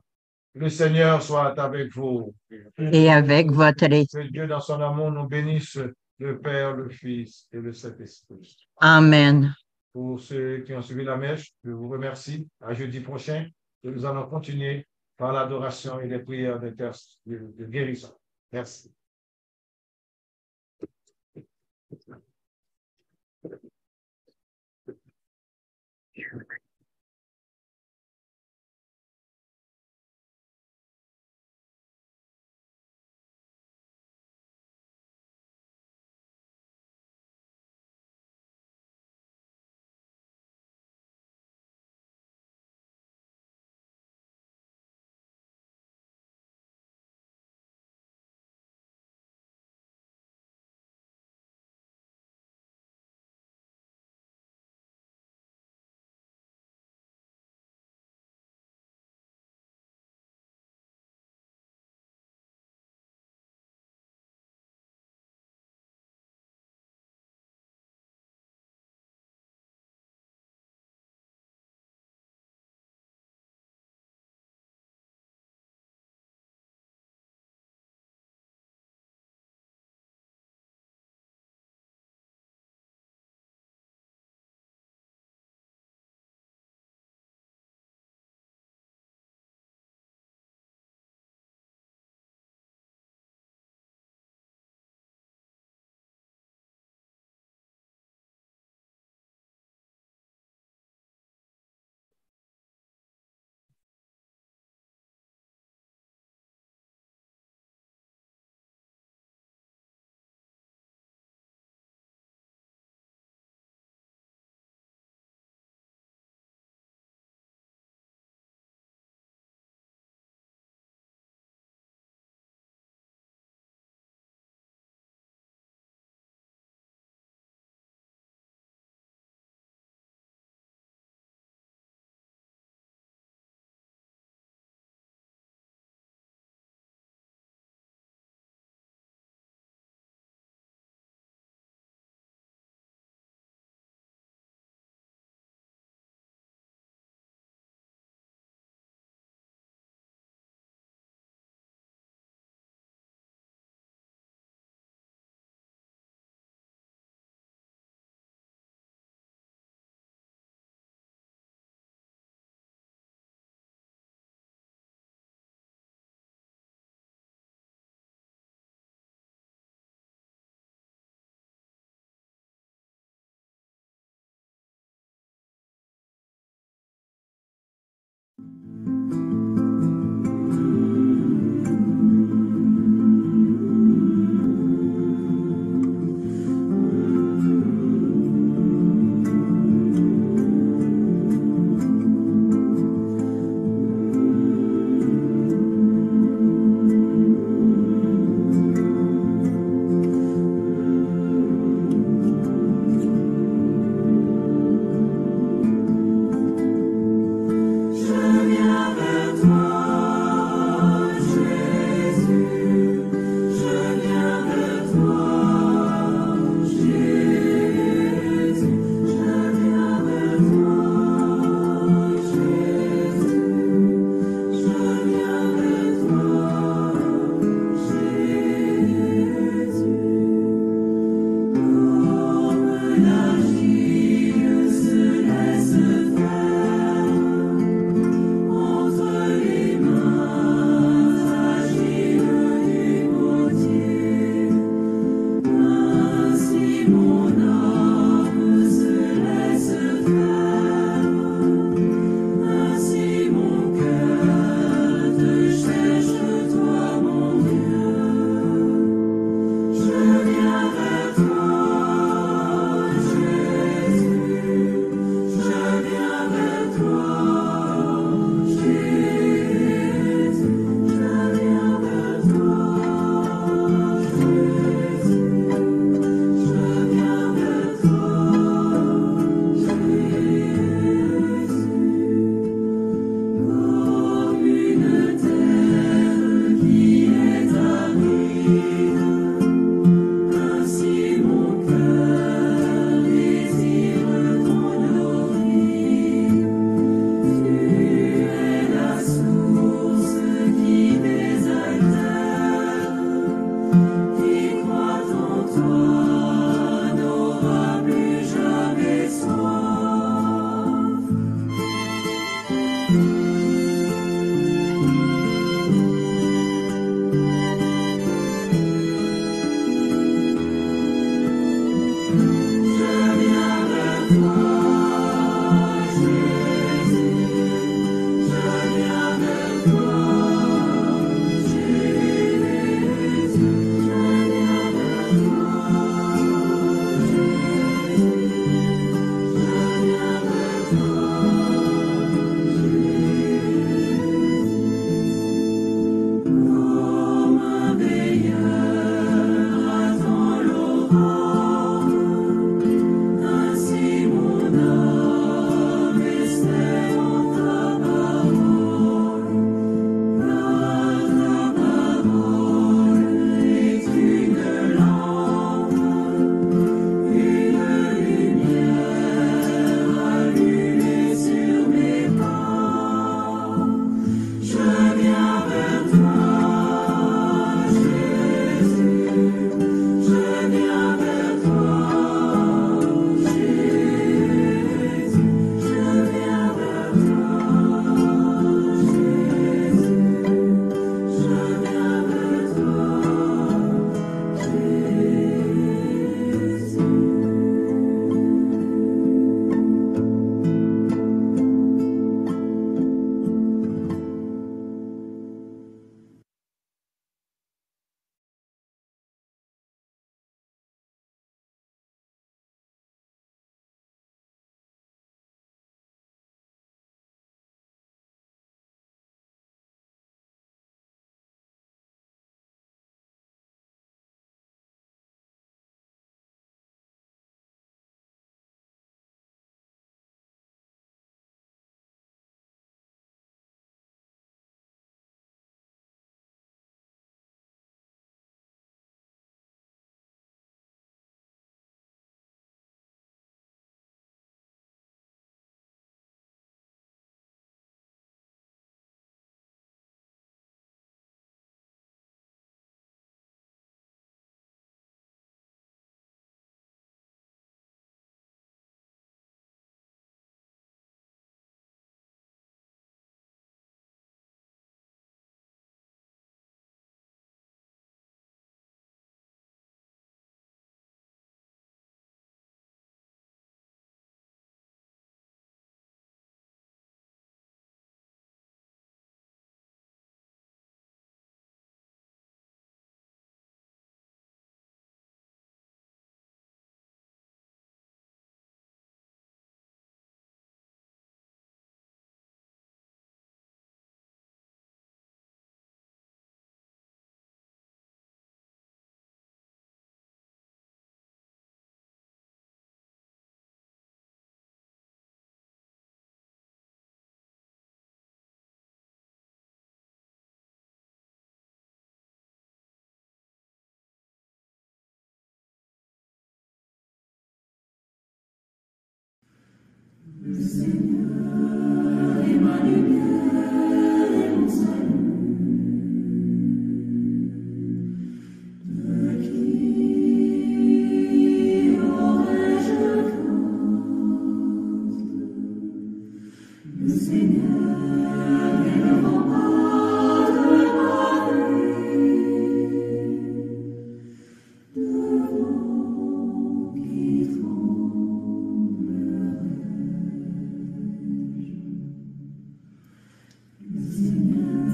Le Seigneur soit avec vous. Et avec votre esprit. Que Dieu, dans son amour, nous bénisse, le Père, le Fils et le Saint-Esprit. Amen. Pour ceux qui ont suivi la messe, je vous remercie. À jeudi prochain, et nous allons continuer par l'adoration et les prières de guérison. Merci.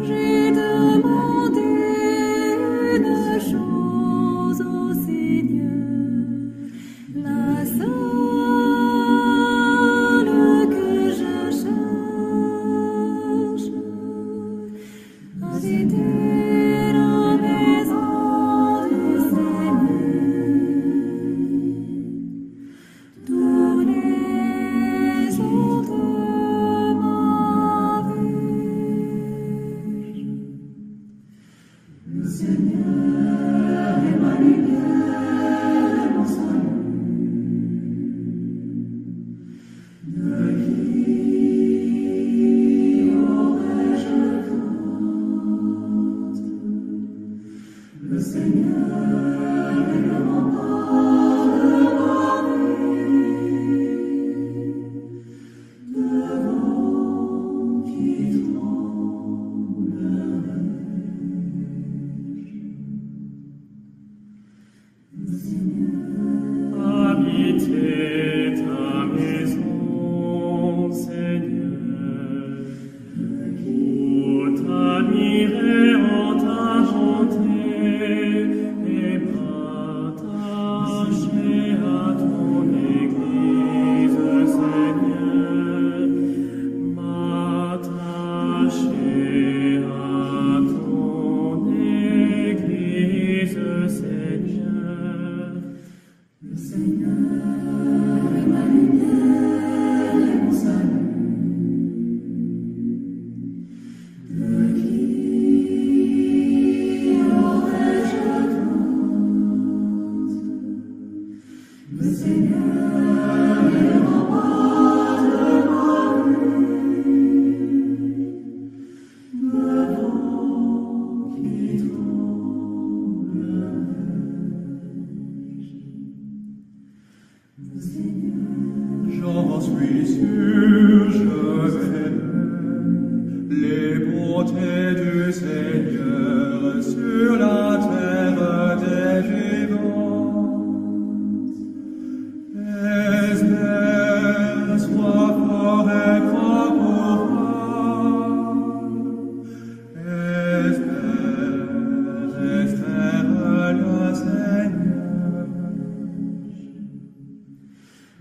J'ai demandé une chose au Seigneur, la seule que je cherche, habiter la maison du Seigneur tous les jours de ma vie. Le Seigneur est ma lumière et mon salut. De qui aurais-je crainte? Le Seigneur est le rempart de ma vie, devant qui tremblerai. Habiter ta maison, Seigneur, où t'admirer en ta bonté et m'attacher à ton Église, Seigneur, m'attacher à ton Église, Seigneur. Le Seigneur est ma lumière et mon salut. De qui aurais-je crainte? Le Seigneur est le rempart de ma vie, devant qui tremblerai. J'en suis sûr, je verrai les bontés du Seigneur sur la terre des vivants. Espère, sois fort et crois pour moi. Espère le Seigneur.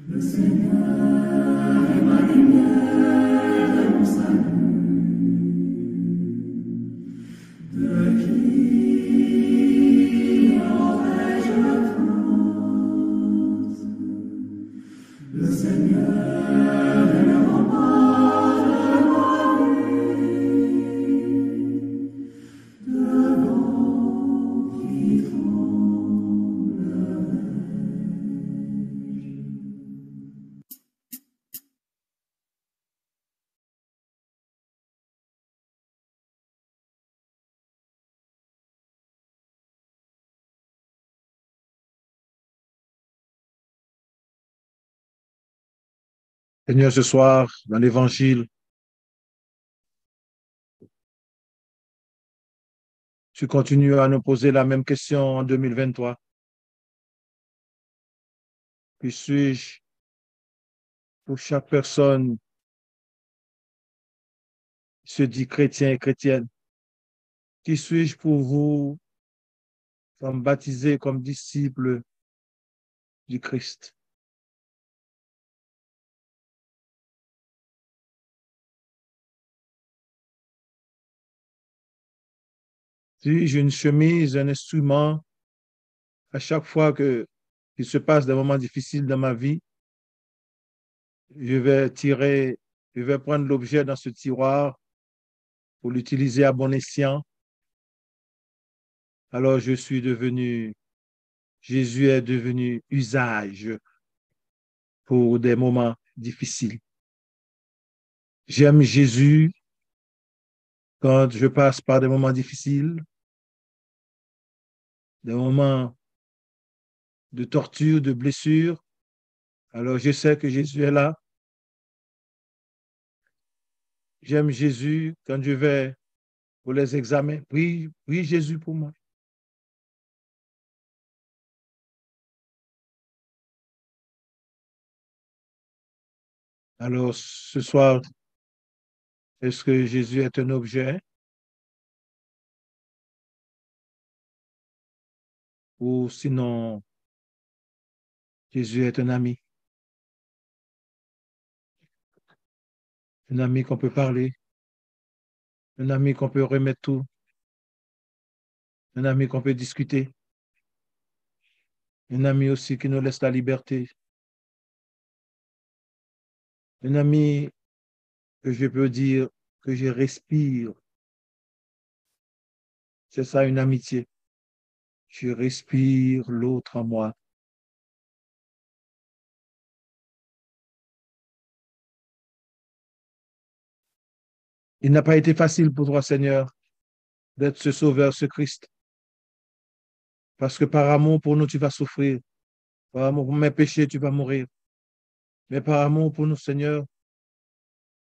Le Seigneur est ma lumière et mon salut. De qui aurais-je crainte? Le Seigneur est le rempart de ma vie, devant qui tremblerai. Seigneur, ce soir, dans l'Évangile, tu continues à nous poser la même question en 2023. Qui suis-je pour chaque personne qui se dit chrétien et chrétienne? Qui suis-je pour vous, comme baptisés, comme disciples du Christ? Suis-je une chemise, un instrument à chaque fois qu'il se passe des moments difficiles dans ma vie? Je vais prendre l'objet dans ce tiroir pour l'utiliser à bon escient. Alors Jésus est devenu usage pour des moments difficiles. J'aime Jésus quand je passe par des moments difficiles, des moments de torture, de blessure. Alors je sais que Jésus est là. J'aime Jésus quand je vais pour les examens. Prie Jésus pour moi. Alors ce soir, est-ce que Jésus est un objet ou sinon Jésus est un ami qu'on peut parler, un ami qu'on peut remettre tout, un ami qu'on peut discuter, un ami aussi qui nous laisse la liberté, un ami que je peux dire que je respire. C'est ça une amitié. Je respire l'autre en moi. Il n'a pas été facile pour toi, Seigneur, d'être ce sauveur, ce Christ. Parce que par amour pour nous, tu vas souffrir. Par amour pour mes péchés, tu vas mourir. Mais par amour pour nous, Seigneur,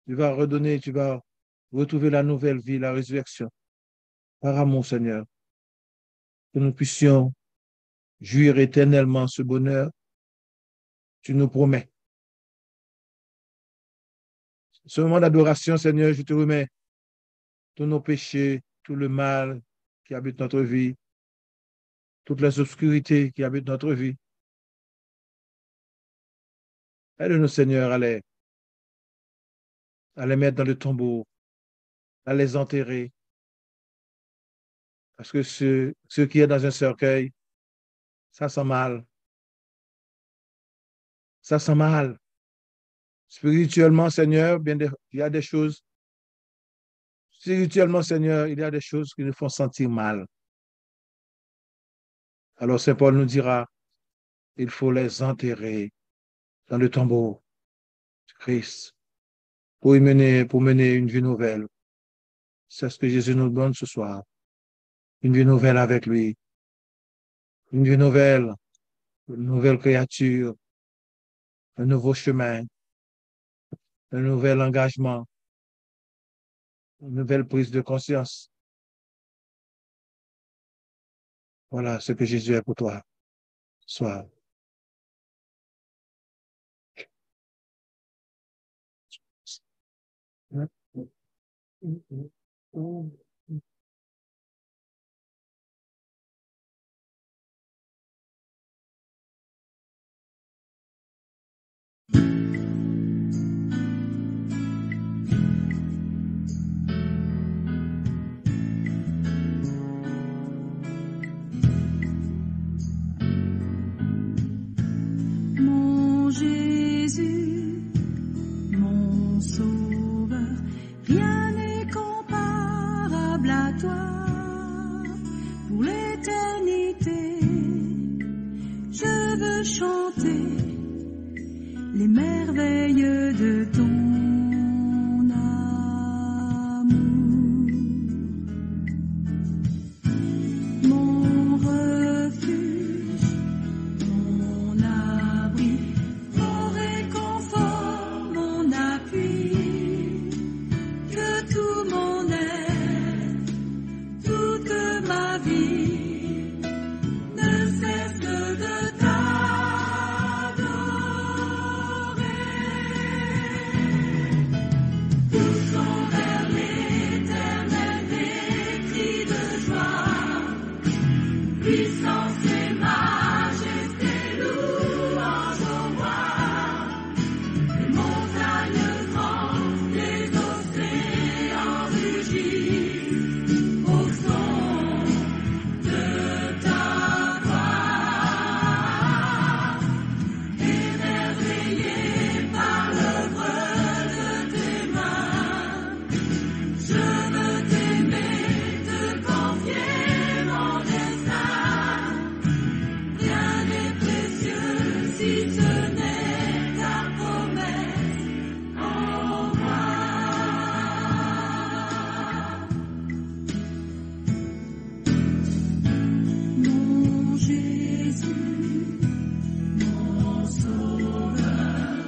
tu vas redonner, tu vas retrouver la nouvelle vie, la résurrection. Par amour, Seigneur, que nous puissions jouir éternellement ce bonheur. Tu nous promets. Ce moment d'adoration, Seigneur, je te remets tous nos péchés, tout le mal qui habite notre vie, toutes les obscurités qui habitent notre vie. Aide-nous, Seigneur, à les mettre dans le tombeau, à les enterrer. Parce que ce qui est dans un cercueil, ça sent mal. Ça sent mal. Spirituellement, Seigneur, il y a des choses. Spirituellement, Seigneur, il y a des choses qui nous font sentir mal. Alors, Saint Paul nous dira, il faut les enterrer dans le tombeau de Christ pour mener une vie nouvelle. C'est ce que Jésus nous donne ce soir. Une vie nouvelle avec lui. Une vie nouvelle, une nouvelle créature, un nouveau chemin, un nouvel engagement, une nouvelle prise de conscience. Voilà ce que Jésus est pour toi ce soir. Mon Jésus, mon Sauveur, rien n'est comparable à toi. Pour l'éternité, je veux chanter les merveilles de ton amour. Mon refuge, mon abri, mon réconfort, mon appui, que tout mon être, toute ma vie ne cesse de t'adorer. mon sauveur,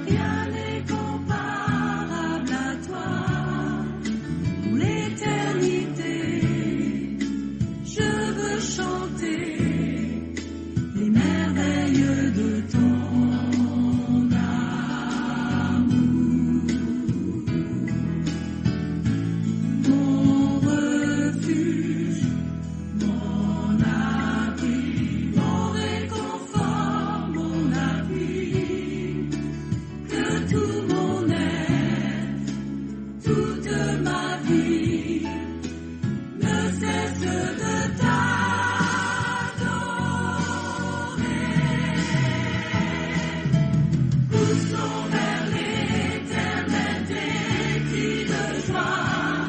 rien n'est comparable à toi. Pour l'éternité, je veux chanter les merveilles de ton amour. Mon refuge, mon abri, mon réconfort, mon appui, que tout mon être, toute ma vie ne cesse de t'adorer. Poussons vers l'éternel des cris de joie,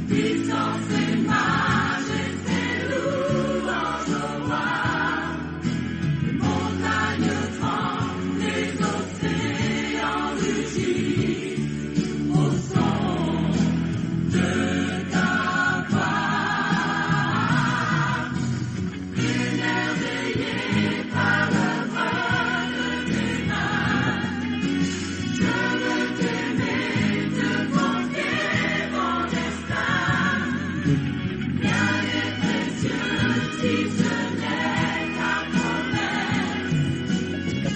puissance et majesté, louange au roi. Les montagnes tremblent, les océans rugissent au son de ta voix. Émerveillé par l'œuvre de tes mains, je veux t'aimer, te confier mon destin. Rien n'est précieux si ce n'est ta promesse.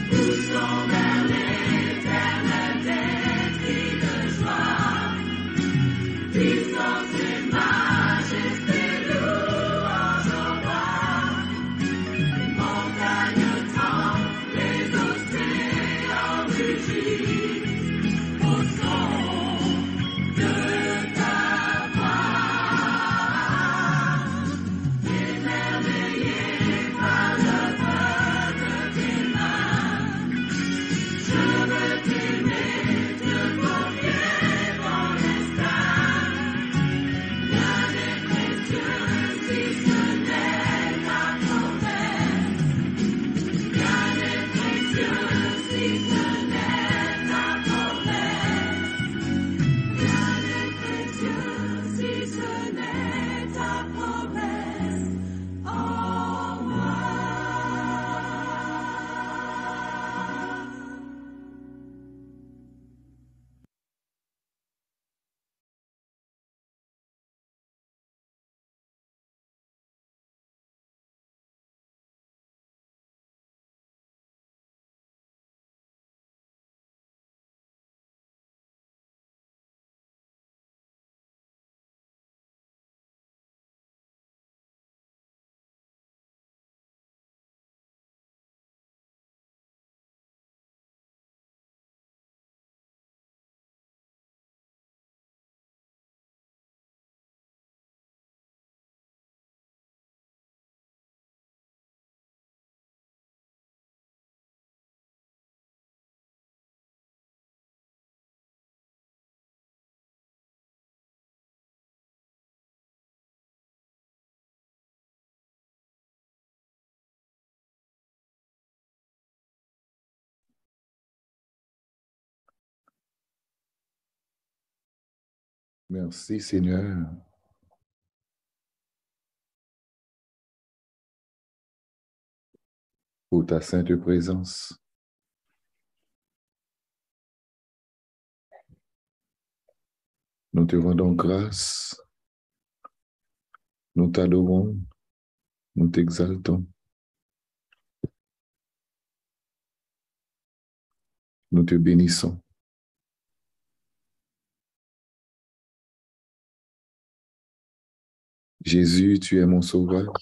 Poussons vers l'éternel des cris de joie, puissance et majesté, louange au roi. Les montagnes tremblent, les océans rugissent au son de ta voix. Émerveillé par l'œuvre de tes mains, je veux t'aimer, te confier mon destin. Rien n'est précieux si ce n'est ta promesse. Rien n'est précieux si ce n'est ta promesse. Rien n'est précieux si ce n'est ta promesse en moi. Merci Seigneur. Pour ta sainte présence. Nous te rendons grâce, nous t'adorons, nous t'exaltons. Nous te bénissons. Jésus, tu es mon sauveur.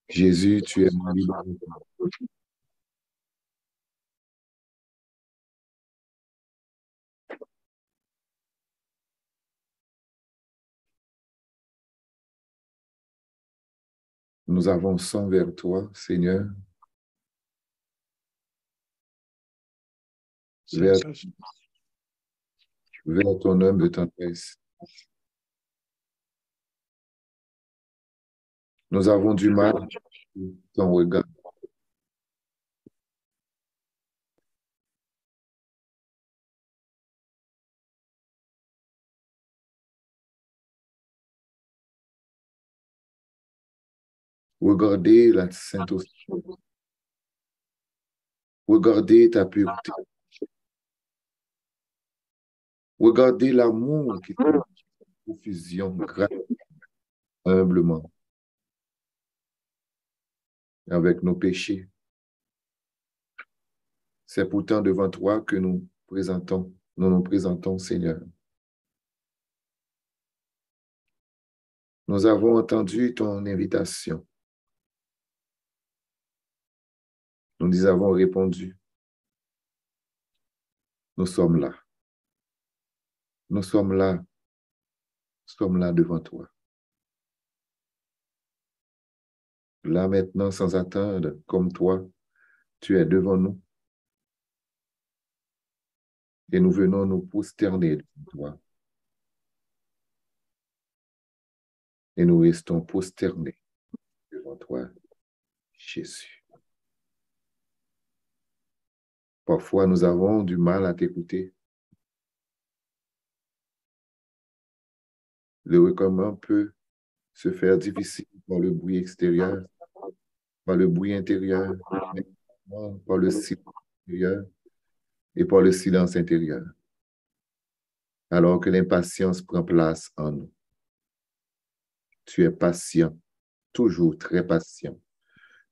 Jésus, tu es mon libérateur. Nous avançons vers toi, Seigneur, vers ton humble tendresse. Nous avons du mal à ton regard. Regardez la sainteté. Regardez ta pureté. Regardez l'amour qui te profusion gratuite, humblement, avec nos péchés. C'est pourtant devant toi que nous nous présentons, Seigneur. Nous avons entendu ton invitation. Nous y avons répondu. Nous sommes là. Nous sommes là. Nous sommes là devant toi. Là maintenant, sans attendre, comme toi, tu es devant nous. Et nous venons nous prosterner devant toi. Et nous restons prosternés devant toi, Jésus. Parfois, nous avons du mal à t'écouter. Le recueillement peut se faire difficile par le bruit extérieur, par le bruit intérieur, par le silence intérieur et par le silence intérieur, alors que l'impatience prend place en nous. Tu es patient, toujours très patient,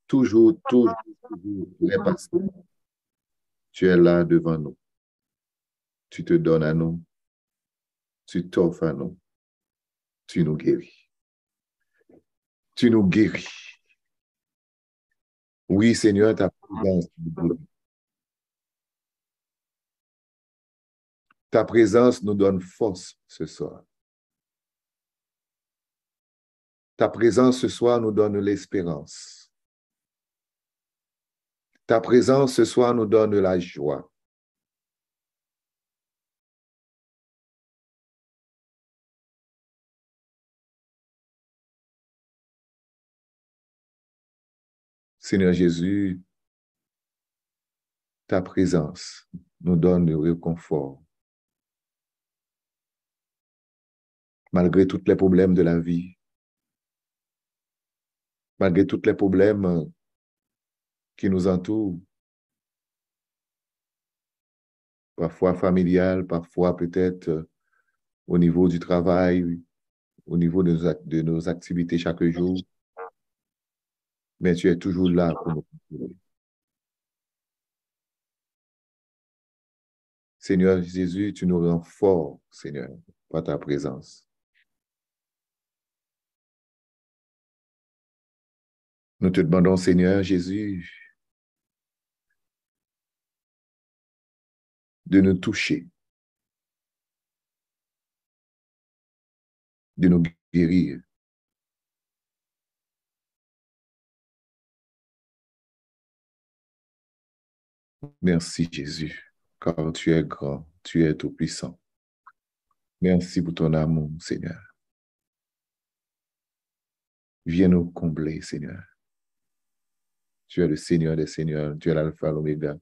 toujours très patient. Tu es là devant nous. Tu te donnes à nous. Tu t'offres à nous. Tu nous guéris. Tu nous guéris. Oui, Seigneur, ta présence. Ta présence nous donne force ce soir. Ta présence ce soir nous donne l'espérance. Ta présence ce soir nous donne la joie. Seigneur Jésus, ta présence nous donne le réconfort. Malgré tous les problèmes de la vie, malgré tous les problèmes qui nous entourent, parfois familial, parfois peut-être au niveau du travail, au niveau de nos activités chaque jour, mais tu es toujours là pour nous consoler. Seigneur Jésus, tu nous rends forts, Seigneur, par ta présence. Nous te demandons, Seigneur Jésus, de nous toucher, de nous guérir. Merci Jésus, car tu es grand, tu es tout-puissant. Merci pour ton amour, Seigneur. Viens nous combler, Seigneur. Tu es le Seigneur des Seigneurs, tu es l'alpha, l'oméga,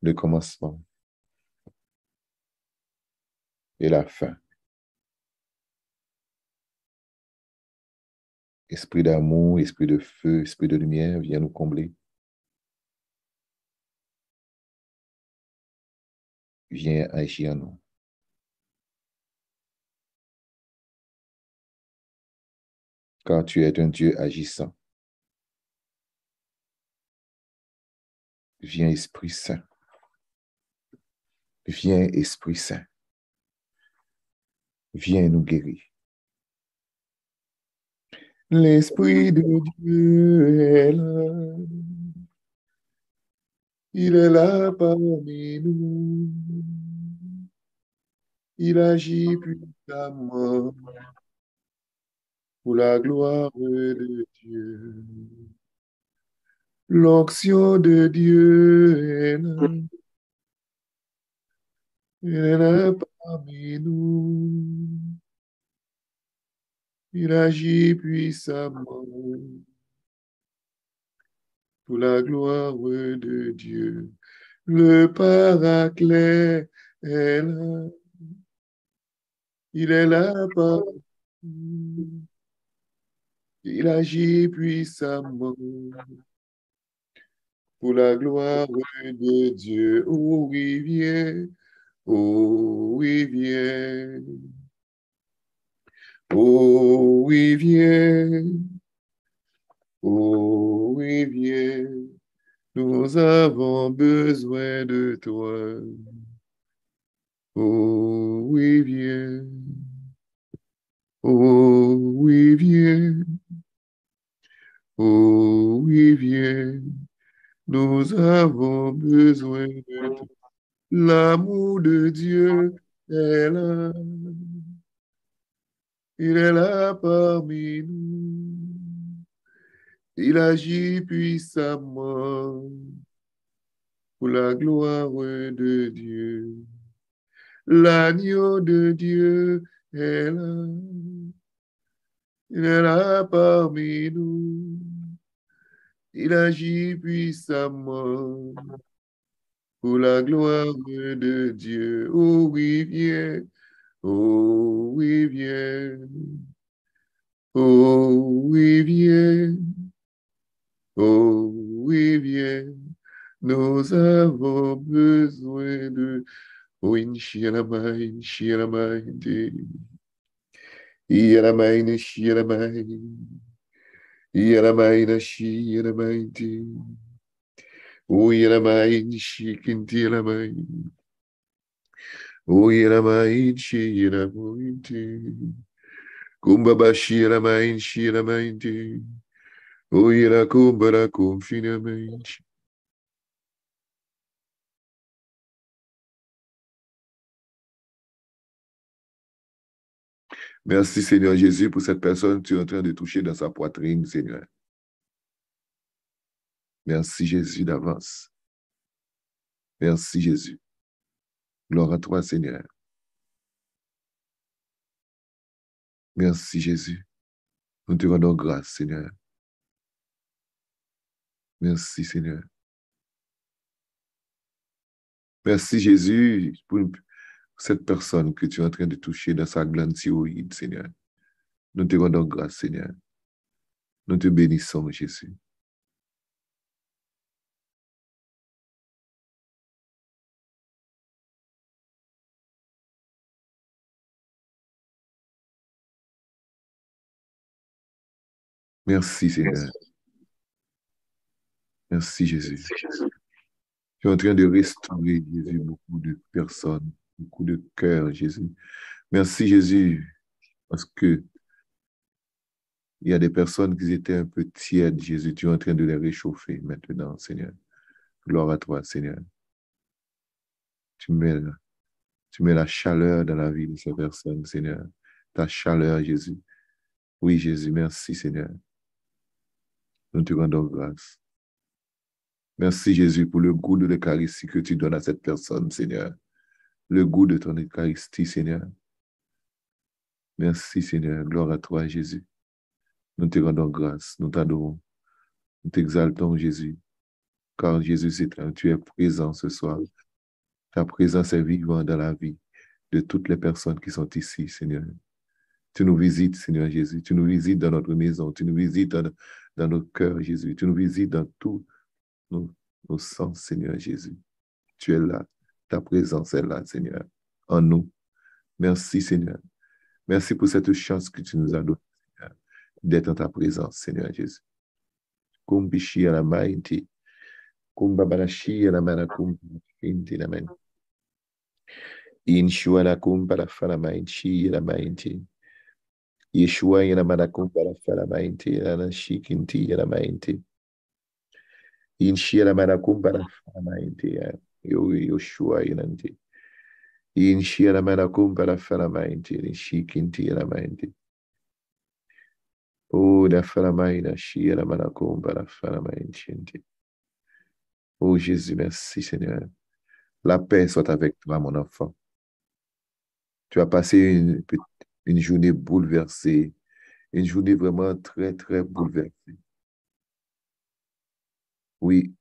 le commencement et la fin. Esprit d'amour, esprit de feu, esprit de lumière, viens nous combler. Viens agir en nous. Car tu es un Dieu agissant. Viens Esprit Saint. Viens Esprit Saint. Viens nous guérir. L'Esprit de Dieu est là. Il est là parmi nous. Il agit puissamment pour la gloire de Dieu. L'onction de Dieu est là. Il est là parmi nous. Il agit puissamment pour la gloire de Dieu. Le Paraclet est là. Il est là parmi nous. Il agit puissamment pour la gloire de Dieu. Oh oui, viens. Oh oui, viens. Oh oui, viens. Oh oui, viens. Nous avons besoin de toi. Oh oui, viens. Oh oui, viens. Oh oui, viens. Nous avons besoin de toi. L'amour de Dieu est là. Il est là parmi nous. Il agit puissamment pour la gloire de Dieu. L'agneau de Dieu est là. Il est là parmi nous. Il agit puissamment pour la gloire de Dieu. Oh oui, viens. Oh oui, viens. Oh oui, viens. Oh oui, viens. Nous avons besoin de... Oh, Inshialamai, Inshialamai, Ialamai, Inshialamai, Ialamai, Inshialamai, Oh, Ialamai, Inshikintialamai, Oh, Ialamai, Inshialamai, Kumbabashi, Ialamai, Inshialamai, Oh, Ialakumbara, Kumfinamai. Merci Seigneur Jésus pour cette personne que tu es en train de toucher dans sa poitrine, Seigneur. Merci Jésus d'avance. Merci Jésus. Gloire à toi, Seigneur. Merci Jésus. Nous te rendons grâce, Seigneur. Merci Seigneur. Merci Jésus pour cette personne que tu es en train de toucher dans sa glande thyroïde, Seigneur. Nous te rendons grâce, Seigneur. Nous te bénissons, Jésus. Merci, Seigneur. Merci, Jésus. Tu es en train de restaurer, Jésus, beaucoup de personnes, beaucoup de cœurs, Jésus. Merci, Jésus, parce que il y a des personnes qui étaient un peu tièdes, Jésus. Tu es en train de les réchauffer maintenant, Seigneur. Gloire à toi, Seigneur. Tu mets la chaleur dans la vie de ces personnes, Seigneur. Ta chaleur, Jésus. Oui, Jésus, merci, Seigneur. Nous te rendons grâce. Merci, Jésus, pour le goût de l'Eucharistie que tu donnes à cette personne, Seigneur. Le goût de ton Eucharistie, Seigneur. Merci, Seigneur. Gloire à toi, Jésus. Nous te rendons grâce. Nous t'adorons. Nous t'exaltons, Jésus. Car Jésus, tu es présent ce soir. Ta présence est vivante dans la vie de toutes les personnes qui sont ici, Seigneur. Tu nous visites, Seigneur Jésus. Tu nous visites dans notre maison. Tu nous visites dans nos cœurs, Jésus. Tu nous visites dans tous nos sens, Seigneur Jésus. Tu es là. Ta présence est là, Seigneur, en nous. Merci, Seigneur. Merci pour cette chance que tu nous as donnée, Seigneur, d'être en ta présence, Seigneur Jésus. Kumbishi ala maiti. Kumbabarashi ala manakum. Inti la main. Inshua la kumbara fala mainti la mainti. Yeshua yana manakum para fala mainti la shikinti la mainti. Inshia la manakum para fala mainti. Yoshua yananti. Inshia la manakum para fala mainti. Shikinti la mainti. Oh, la fala maina, shia la manakum para fala mainti. Oh Jésus, merci Seigneur. La paix soit avec toi, mon enfant. Tu as passé une journée bouleversée, une journée vraiment très, très bouleversée. Oui.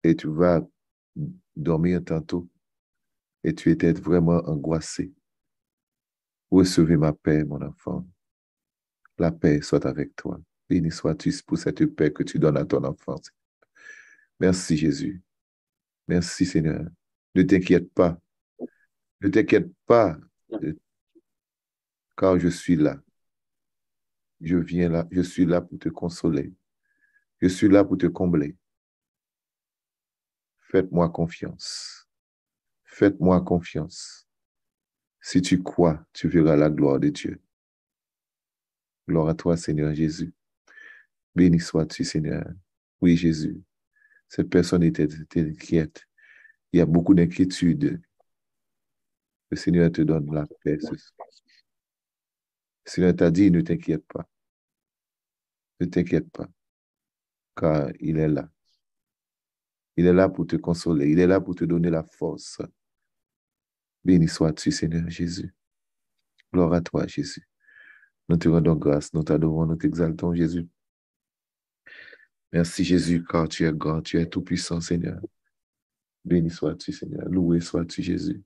Et tu vas dormir tantôt et tu étais vraiment angoissé. Recevez ma paix, mon enfant. La paix soit avec toi. Béni sois-tu pour cette paix que tu donnes à ton enfant. Merci, Jésus. Merci, Seigneur. Ne t'inquiète pas. Ne t'inquiète pas, car je suis là. Je viens là. Je suis là pour te consoler. Je suis là pour te combler. Faites-moi confiance. Faites-moi confiance. Si tu crois, tu verras la gloire de Dieu. Gloire à toi, Seigneur Jésus. Béni sois-tu, Seigneur. Oui, Jésus. Cette personne était inquiète. Il y a beaucoup d'inquiétudes. Le Seigneur te donne la paix ce soir. Le Seigneur t'a dit, ne t'inquiète pas. Ne t'inquiète pas, car il est là. Il est là pour te consoler. Il est là pour te donner la force. Béni sois-tu, Seigneur Jésus. Gloire à toi, Jésus. Nous te rendons grâce, nous t'adorons, nous t'exaltons, Jésus. Merci, Jésus, car tu es grand, tu es tout-puissant, Seigneur. Béni sois-tu, Seigneur. Loué sois-tu, Jésus.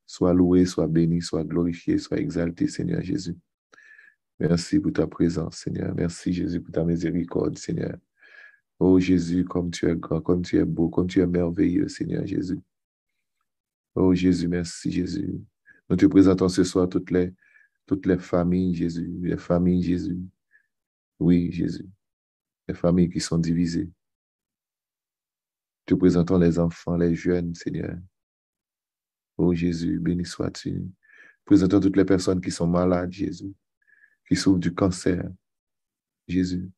Sois loué, sois béni, sois glorifié, sois exalté, Seigneur Jésus. Merci pour ta présence, Seigneur. Merci, Jésus, pour ta miséricorde, Seigneur. Oh, Jésus, comme tu es grand, comme tu es beau, comme tu es merveilleux, Seigneur Jésus. Oh, Jésus, merci, Jésus. Nous te présentons ce soir toutes les familles, Jésus. Les familles, Jésus. Oui, Jésus. Les familles qui sont divisées. Te présentons les enfants, les jeunes, Seigneur. Oh, Jésus, béni sois-tu. Présentons toutes les personnes qui sont malades, Jésus. Qui souffrent du cancer, Jésus,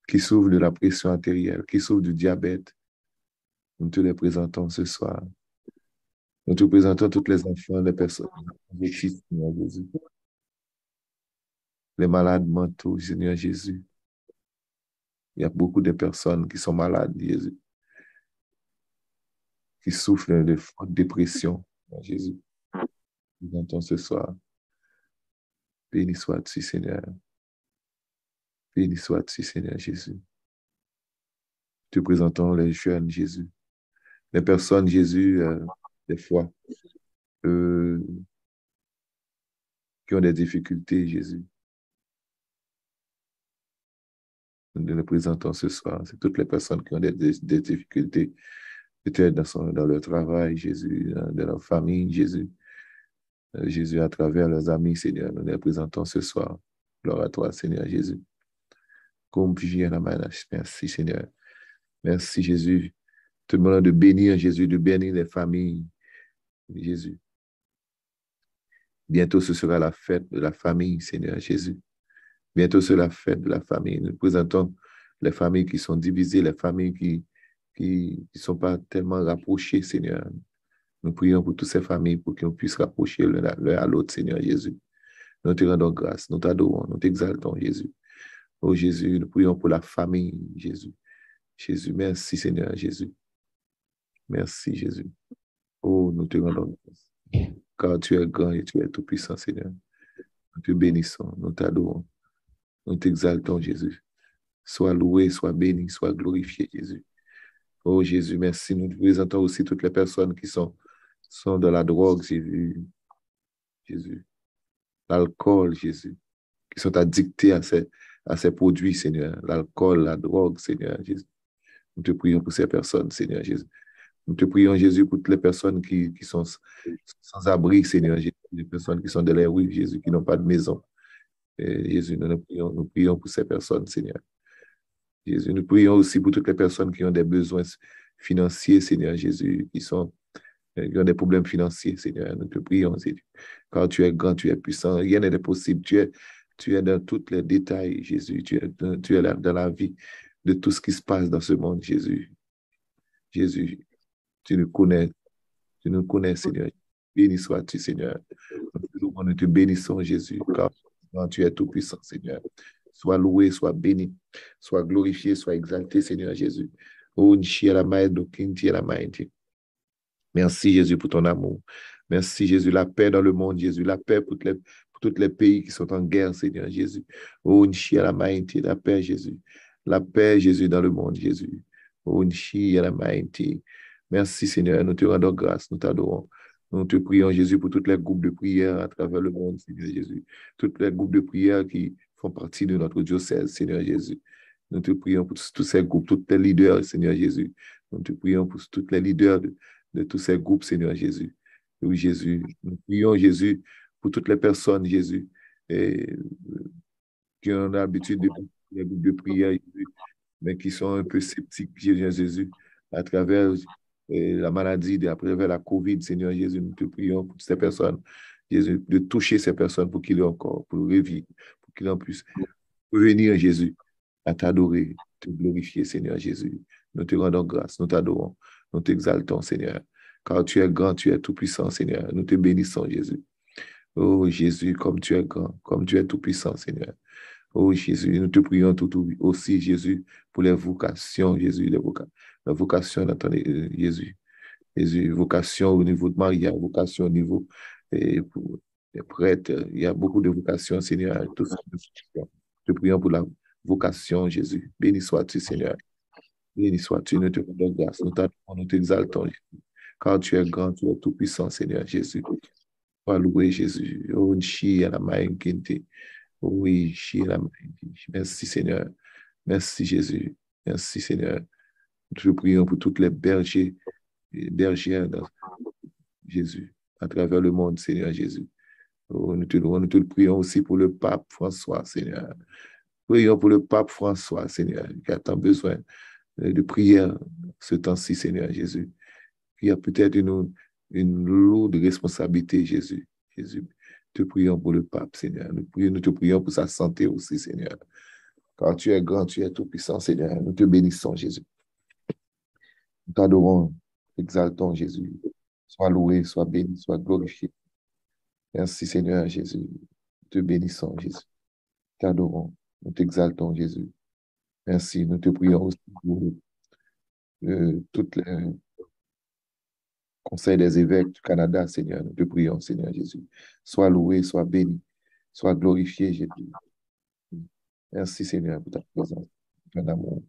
qui souffrent de la pression artérielle, qui souffrent du diabète. Nous te les présentons ce soir. Nous te présentons tous les enfants, les personnes, Seigneur Jésus. Les malades mentaux, Seigneur Jésus. Il y a beaucoup de personnes qui sont malades, Jésus, qui souffrent de forte dépression, Jésus. Nous présentons ce soir. Béni sois-tu, Seigneur. Béni sois-tu, Seigneur Jésus. Te présentons les jeunes, Jésus. Les personnes, Jésus, des fois, qui ont des difficultés, Jésus. Nous les présentons ce soir. C'est toutes les personnes qui ont des difficultés, peut-être dans leur travail, Jésus, dans leur famille, Jésus. Jésus, à travers leurs amis, Seigneur, nous les présentons ce soir. Gloire à toi, Seigneur Jésus. Merci, Seigneur. Merci, Jésus. Te demandons de bénir, Jésus, de bénir les familles, Jésus. Bientôt, ce sera la fête de la famille, Seigneur Jésus. Bientôt, c'est la fête de la famille. Nous présentons les familles qui sont divisées, les familles qui ne sont pas tellement rapprochées, Seigneur. Nous prions pour toutes ces familles pour qu'on puisse rapprocher l'un à l'autre, Seigneur Jésus. Nous te rendons grâce, nous t'adorons, nous t'exaltons, Jésus. Oh Jésus, nous prions pour la famille, Jésus. Jésus, merci, Seigneur Jésus. Merci, Jésus. Oh, nous te rendons grâce. Car tu es grand et tu es tout-puissant, Seigneur. Nous te bénissons, nous t'adorons. Nous t'exaltons, Jésus. Sois loué, sois béni, sois glorifié, Jésus. Oh Jésus, merci. Nous te présentons aussi toutes les personnes qui sont dans la drogue, Jésus. Jésus. L'alcool, Jésus. Qui sont addictés à ces produits, Seigneur. L'alcool, la drogue, Seigneur Jésus. Nous te prions pour ces personnes, Seigneur Jésus. Nous te prions, Jésus, pour toutes les personnes qui sont sans abri, Seigneur Jésus. Les personnes qui sont dans les rues, Jésus, qui n'ont pas de maison. Et Jésus, nous prions pour ces personnes, Seigneur. Jésus, nous prions aussi pour toutes les personnes qui ont des besoins financiers, Seigneur Jésus, qui ont des problèmes financiers, Seigneur. Nous te prions, Seigneur. Car tu es grand, tu es puissant, rien n'est possible. Tu es dans tous les détails, Jésus. Tu es là dans la vie de tout ce qui se passe dans ce monde, Jésus. Jésus, tu nous connais, Seigneur. Béni sois-tu, Seigneur. Nous te bénissons, Jésus, car tu es tout puissant, Seigneur. Sois loué, sois béni, sois glorifié, sois exalté, Seigneur Jésus. Oh, merci, Jésus, pour ton amour. Merci, Jésus, la paix dans le monde, Jésus. La paix pour tous les pays qui sont en guerre, Seigneur Jésus. Oh, la paix, Jésus. La paix, Jésus, dans le monde, Jésus. Oh, merci, Seigneur. Nous te rendons grâce, nous t'adorons. Nous te prions, Jésus, pour tous les groupes de prière à travers le monde, Seigneur Jésus. Tous les groupes de prière qui font partie de notre diocèse, Seigneur Jésus. Nous te prions pour tous ces groupes, tous les leaders, Seigneur Jésus. Nous te prions pour tous les leaders de tous ces groupes, Seigneur Jésus. Oui, Jésus. Nous prions, Jésus, pour toutes les personnes, Jésus, et, qui ont l'habitude de les groupes de prière, Jésus, mais qui sont un peu sceptiques, Seigneur Jésus, à travers la maladie, à travers la COVID, Seigneur Jésus, nous te prions pour ces personnes, Jésus, de toucher ces personnes pour qu'ils aient encore, pour revivre, pour qu'ils en puissent revenir, Jésus, à t'adorer, te glorifier, Seigneur Jésus. Nous te rendons grâce, nous t'adorons, nous t'exaltons, Seigneur, car tu es grand, tu es tout-puissant, Seigneur. Nous te bénissons, Jésus. Oh Jésus, comme tu es grand, comme tu es tout-puissant, Seigneur. Oh Jésus, nous te prions tout aussi, Jésus, pour les vocations, Jésus, la vocation d'entendre Jésus. Jésus, vocation au niveau de Maria, vocation au niveau pour les prêtres. Il y a beaucoup de vocations, Seigneur. Nous te prions pour la vocation, Jésus. Béni sois-tu, Seigneur. Béni sois-tu, nous te rendons grâce, nous t'adorons, nous t'exaltons, Jésus. Car tu es grand, tu es tout-puissant, Seigneur Jésus. Sois loué, Jésus. Oh, Nchi, à la main, Kinte. Oui, merci Seigneur. Merci Jésus. Merci Seigneur. Nous te prions pour toutes les bergers et bergères dans Jésus, à travers le monde, Seigneur Jésus. Oh, nous te prions aussi pour le pape François, Seigneur. Prions pour le pape François, Seigneur, qui a tant besoin de prière ce temps-ci, Seigneur Jésus. Qui a peut-être une lourde responsabilité, Jésus. Jésus. Te prions pour le pape, Seigneur. Nous te prions pour sa santé aussi, Seigneur. Car tu es grand, tu es tout-puissant, Seigneur. Nous te bénissons, Jésus. Nous t'adorons, exaltons, Jésus. Sois loué, sois béni, sois glorifié. Merci, Seigneur, Jésus. Nous te bénissons, Jésus. Nous t'adorons, nous t'exaltons, Jésus. Merci. Nous te prions aussi pour toutes les Conseil des évêques du Canada, Seigneur. Nous te prions, Seigneur Jésus. Sois loué, sois béni, sois glorifié, Jésus. Merci, Seigneur, pour ta présence, pour ton amour.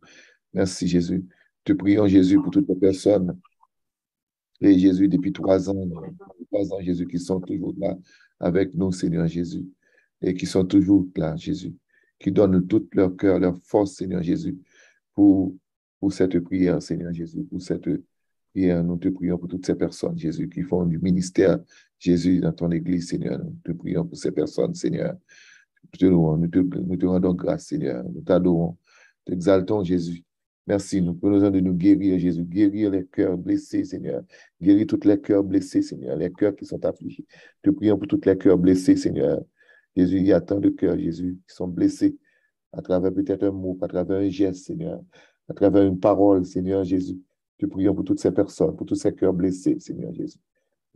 Merci, Jésus. Te prions, Jésus, pour toutes les personnes. Et Jésus, depuis 3 ans, Jésus, qui sont toujours là avec nous, Seigneur Jésus. Et qui sont toujours là, Jésus. Qui donnent tout leur cœur, leur force, Seigneur Jésus, pour cette prière, Seigneur Jésus, pour cette prière. Nous te prions pour toutes ces personnes, Jésus, qui font du ministère, Jésus, dans ton Église, Seigneur. Nous te prions pour ces personnes, Seigneur. Nous te rendons grâce, Seigneur. Nous t'adorons, t'exaltons, Jésus. Merci, nous prenons de nous guérir, Jésus. Guérir les cœurs blessés, Seigneur. Guérir tous les cœurs blessés, Seigneur. Les cœurs qui sont affligés. Te prions pour tous les cœurs blessés, Seigneur. Jésus, il y a tant de cœurs, Jésus, qui sont blessés à travers peut-être un mot, à travers un geste, Seigneur. À travers une parole, Seigneur Jésus. Te prions pour toutes ces personnes, pour tous ces cœurs blessés, Seigneur Jésus.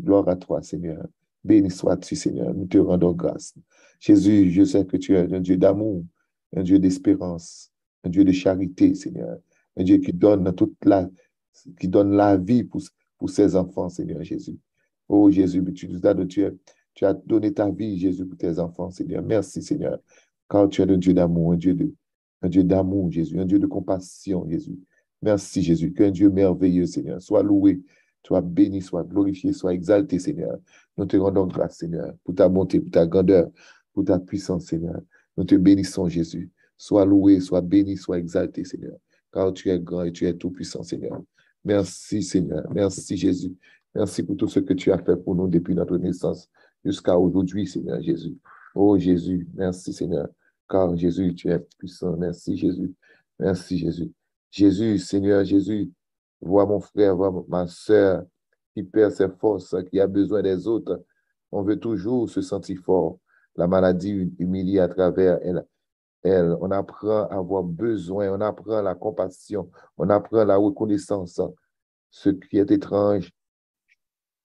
Gloire à toi, Seigneur. Béni sois-tu, Seigneur. Nous te rendons grâce. Jésus, je sais que tu es un Dieu d'amour, un Dieu d'espérance, un Dieu de charité, Seigneur. Un Dieu qui donne la vie pour ses enfants, Seigneur Jésus. Oh Jésus, tu as donné ta vie, Jésus, pour tes enfants, Seigneur. Merci, Seigneur. Car tu es un Dieu d'amour, un Dieu d'amour, Jésus, un Dieu de compassion, Jésus. Merci, Jésus, qu'un Dieu merveilleux, Seigneur, soit loué, soit béni, soit glorifié, soit exalté, Seigneur. Nous te rendons grâce, Seigneur, pour ta bonté, pour ta grandeur, pour ta puissance, Seigneur. Nous te bénissons, Jésus. Sois loué, sois béni, sois exalté, Seigneur, car tu es grand et tu es tout-puissant, Seigneur. Merci, Seigneur. Merci, Jésus. Merci pour tout ce que tu as fait pour nous depuis notre naissance jusqu'à aujourd'hui, Seigneur Jésus. Oh, Jésus, merci, Seigneur, car Jésus, tu es puissant. Merci, Jésus. Merci, Jésus. Jésus, Seigneur Jésus, vois mon frère, vois ma soeur qui perd ses forces, qui a besoin des autres. On veut toujours se sentir fort. La maladie humilie à travers elle. On apprend à avoir besoin, on apprend la compassion, on apprend la reconnaissance. Ce qui est étrange,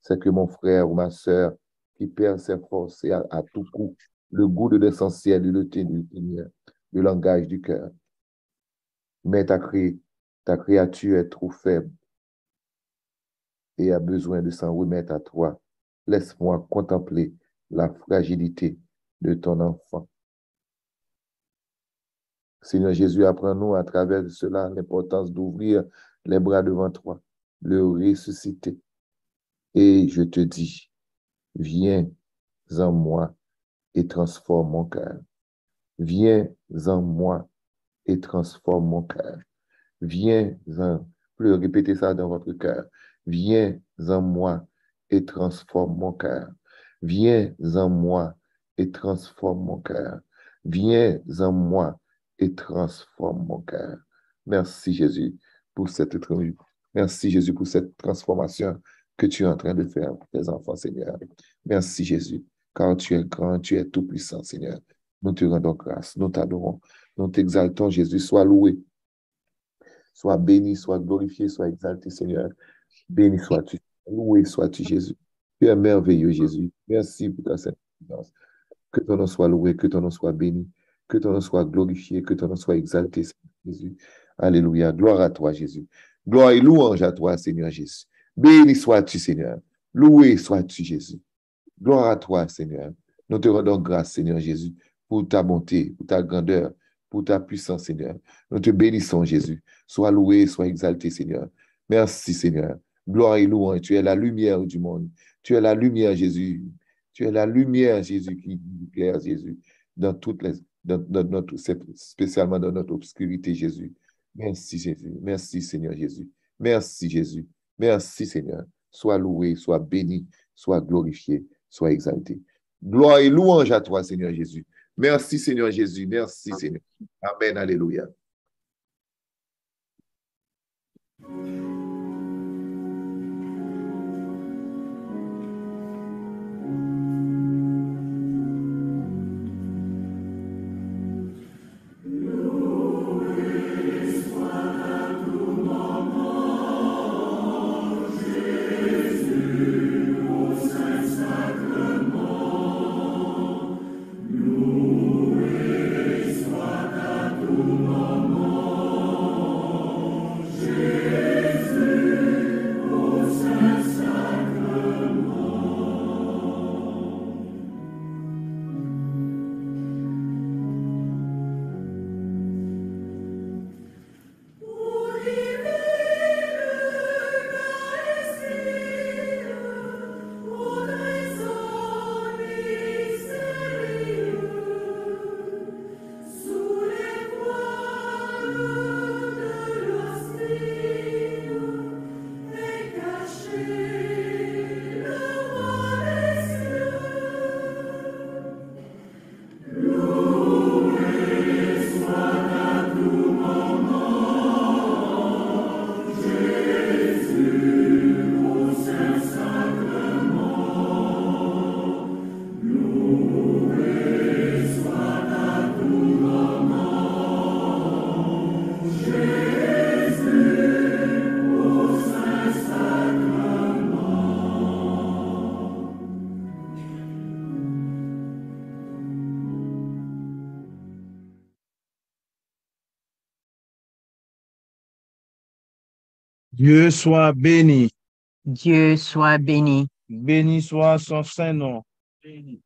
c'est que mon frère ou ma soeur qui perd ses forces et à tout coup, le goût de l'essentiel, de le langage du cœur. Mais ta créature est trop faible et a besoin de s'en remettre à toi. Laisse-moi contempler la fragilité de ton enfant. Seigneur Jésus, apprends-nous à travers cela l'importance d'ouvrir les bras devant toi, le ressusciter Et je te dis, viens en moi et transforme mon cœur. Viens en moi et transforme mon cœur. Viens en, répétez ça dans votre cœur. Viens en moi et transforme mon cœur. Viens en moi et transforme mon cœur. Viens en moi et transforme mon cœur. Merci Jésus pour cette Merci Jésus pour cette transformation que tu es en train de faire pour tes enfants, Seigneur. Merci Jésus, car tu es grand, tu es tout-puissant, Seigneur. Nous te rendons grâce, nous t'adorons, nous t'exaltons, Jésus. Sois loué, sois béni, sois glorifié, sois exalté, Seigneur. Béni sois-tu, loué sois-tu, Jésus. Tu es merveilleux, Jésus. Merci pour ta sainte présence. Que ton nom soit loué, que ton nom soit béni, que ton nom soit glorifié, que ton nom soit exalté, Seigneur Jésus. Alléluia. Gloire à toi, Jésus. Gloire et louange à toi, Seigneur Jésus. Béni sois-tu, Seigneur. Loué sois-tu, Jésus. Gloire à toi, Seigneur. Nous te rendons grâce, Seigneur Jésus, pour ta bonté, pour ta grandeur, pour ta puissance, Seigneur. Nous te bénissons, Jésus. Sois loué, sois exalté, Seigneur. Merci, Seigneur. Gloire et louange. Tu es la lumière du monde. Tu es la lumière, Jésus. Tu es la lumière, Jésus, qui éclaire, Jésus, dans toutes les, dans notre, spécialement dans notre obscurité, Jésus. Merci, Jésus. Merci, Seigneur Jésus. Merci, Jésus. Merci, Seigneur. Sois loué, sois béni, sois glorifié, sois exalté. Gloire et louange à toi, Seigneur Jésus. Merci, Seigneur Jésus. Merci, Seigneur. Amen. Alléluia. Dieu soit béni. Dieu soit béni. Béni soit son saint nom.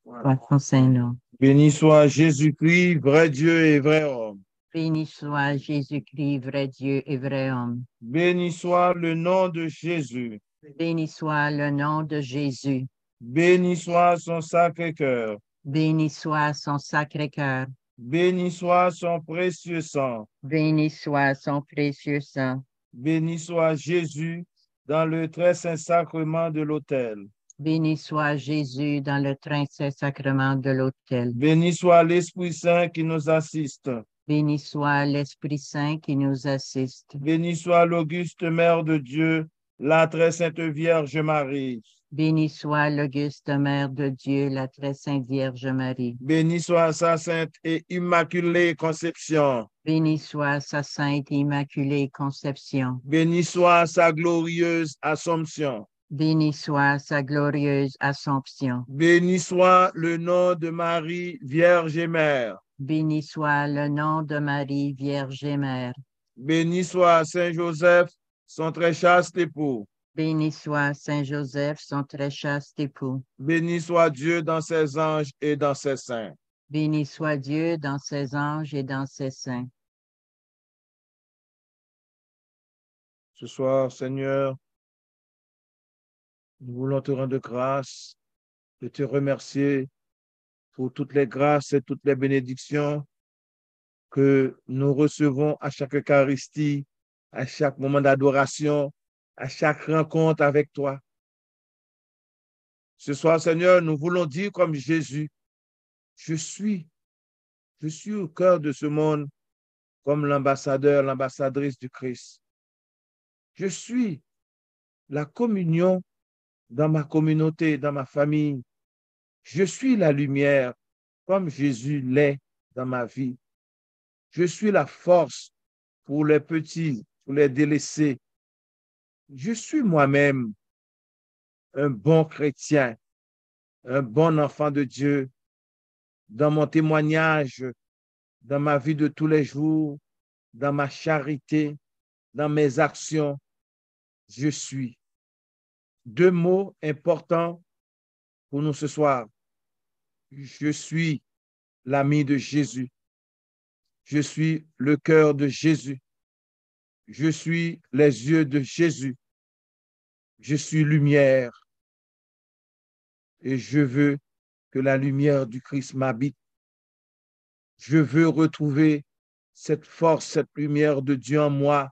Soit son saint nom. Béni soit Jésus-Christ, vrai Dieu et vrai homme. Béni soit Jésus-Christ, vrai Dieu et vrai homme. Béni soit le nom de Jésus. Béni soit le nom de Jésus. Béni soit son sacré-cœur. Béni soit son sacré-cœur. Béni soit son précieux sang. Béni soit son précieux sang. Béni soit Jésus dans le très saint sacrement de l'autel. Béni soit Jésus dans le très saint sacrement de l'autel. Béni soit l'Esprit Saint qui nous assiste. Béni soit l'Esprit Saint qui nous assiste. Béni soit l'auguste Mère de Dieu, la très sainte Vierge Marie. Béni soit l'auguste Mère de Dieu, la très sainte Vierge Marie. Béni soit sa sainte et immaculée conception. Béni soit sa sainte et immaculée conception. Béni soit sa glorieuse Assomption. Béni soit sa glorieuse Assomption. Béni soit le nom de Marie, Vierge et Mère. Béni soit le nom de Marie, Vierge et Mère. Béni soit Saint Joseph, son très chaste époux. Béni soit Saint Joseph, son très chaste époux. Béni soit Dieu dans ses anges et dans ses saints. Béni soit Dieu dans ses anges et dans ses saints. Ce soir, Seigneur, Nous voulons te rendre grâce et te remercier pour toutes les grâces et toutes les bénédictions que nous recevons à chaque Eucharistie, à chaque moment d'adoration, à chaque rencontre avec toi. Ce soir, Seigneur, nous voulons dire comme Jésus, je suis au cœur de ce monde comme l'ambassadeur, l'ambassadrice du Christ. Je suis la communion dans ma communauté, dans ma famille. Je suis la lumière comme Jésus l'est dans ma vie. Je suis la force pour les petits, pour les délaissés. Je suis moi-même un bon chrétien, un bon enfant de Dieu dans mon témoignage, dans ma vie de tous les jours, dans ma charité, dans mes actions. Je suis. 2 mots importants pour nous ce soir. Je suis l'ami de Jésus. Je suis le cœur de Jésus. Je suis les yeux de Jésus. Je suis lumière. Et je veux que la lumière du Christ m'habite. Je veux retrouver cette force, cette lumière de Dieu en moi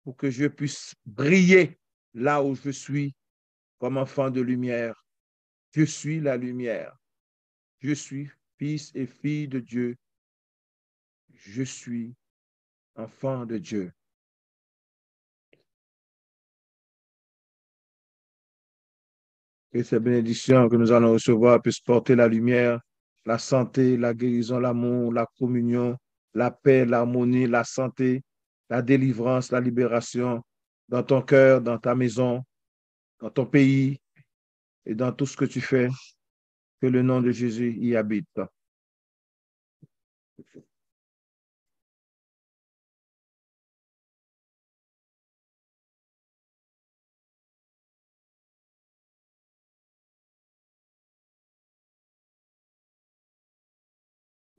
pour que je puisse briller là où je suis comme enfant de lumière. Je suis la lumière. Je suis fils et fille de Dieu. Je suis enfant de Dieu. Que ces bénédictions que nous allons recevoir puissent porter la lumière, la santé, la guérison, l'amour, la communion, la paix, l'harmonie, la santé, la délivrance, la libération dans ton cœur, dans ta maison, dans ton pays et dans tout ce que tu fais. Que le nom de Jésus y habite.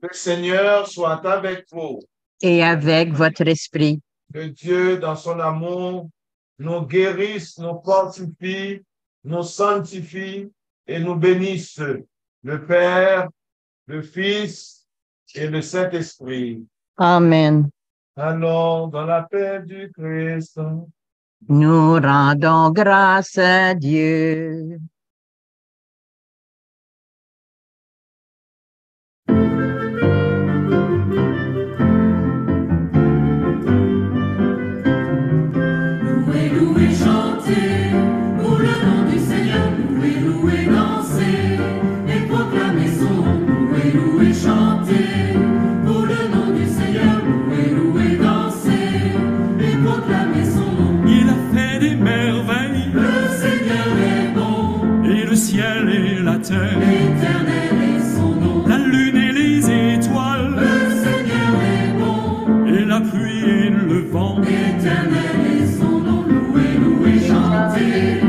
Le Seigneur soit avec vous. Et avec votre esprit. Que Dieu, dans son amour, nous guérisse, nous fortifie, nous sanctifie et nous bénisse. Le Père, le Fils et le Saint-Esprit. Amen. Allons dans la paix du Christ. Nous rendons grâce à Dieu. Louez, louez, chantez, pour le nom du Seigneur. Louez, louez, dansez, et proclamez son nom. Louez, louez, chantez, pour le nom du Seigneur. Louez, louez, dansez, et proclamez son nom. Il a fait des merveilles, Le Seigneur est bon, et le ciel et la terre, éternel est son nom. la lune et les étoiles, Le Seigneur est bon, et la pluie et le vent. éternel est son nom. Louez, louez, chantez,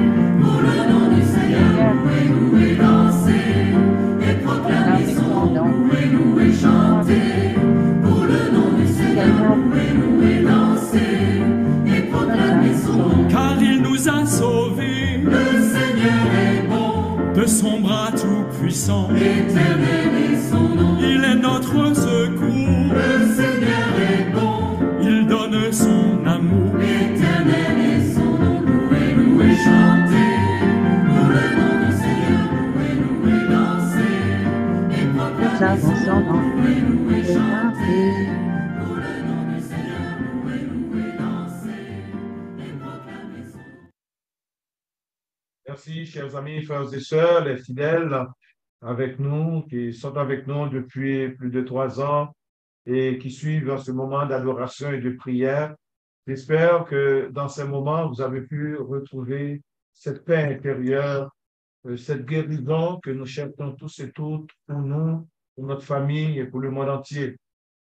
pour le nom du Seigneur. Louez, louez, dansez, et proclamez son nom. Louez, louez, chantez, pour le nom du Seigneur. Louez, louez, dansez, et proclamez son nom. Car il nous a sauvés Le Seigneur est bon, de son bras tout-puissant. éternel est son nom. Il est notre secours, Le Seigneur est bon, il donne son amour. éternel est son nom. Louez, louez, chantez, pour le nom du Seigneur. Louez, louez, dansez, et proclamez son nom. Louez, louez, chantez, pour le nom du Seigneur. Louez, louez, dansez, et proclamez son nom. Merci, chers amis, frères et sœurs, les fidèles avec nous, qui sont avec nous depuis plus de 3 ans et qui suivent ce moment d'adoration et de prière. J'espère que dans ces moments, vous avez pu retrouver cette paix intérieure, cette guérison que nous cherchons tous et toutes pour nous, pour notre famille et pour le monde entier.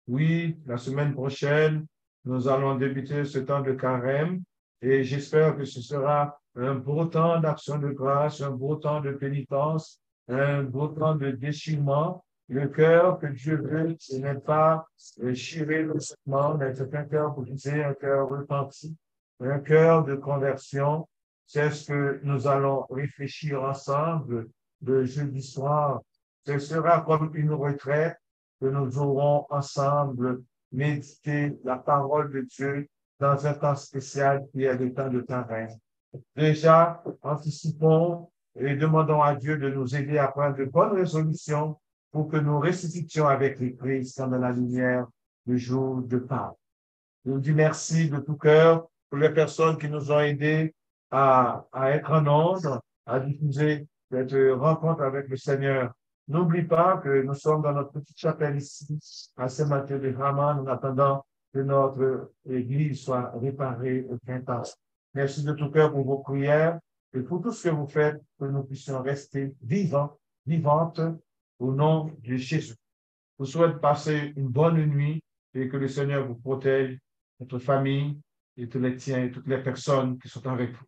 Oui, la semaine prochaine, nous allons débuter ce temps de carême et j'espère que ce sera un beau temps d'action de grâce, un beau temps de pénitence, un beau temps de déchirement. Le cœur que Dieu veut, ce n'est pas chirer le seulement, mais c'est un cœur brisé, un cœur repenti, un cœur de conversion, c'est ce que nous allons réfléchir ensemble le jeudi soir. Ce sera comme une retraite que nous aurons ensemble méditer la parole de Dieu dans un temps spécial qui est le temps de carême. Déjà, anticipons et demandons à Dieu de nous aider à prendre de bonnes résolutions pour que nous ressuscitions avec le Christ dans la lumière du jour de Pâques. Je vous dis merci de tout cœur pour les personnes qui nous ont aidés à être en ordre, à diffuser cette rencontre avec le Seigneur. N'oublie pas que nous sommes dans notre petite chapelle ici, à Saint-Matthieu de Raman, en attendant que notre église soit réparée au printemps. Merci de tout cœur pour vos prières et pour tout ce que vous faites, que nous puissions rester vivants, vivantes, au nom de Jésus. Je vous souhaite passer une bonne nuit et que le Seigneur vous protège, votre famille et tous les tiens et toutes les personnes qui sont avec vous.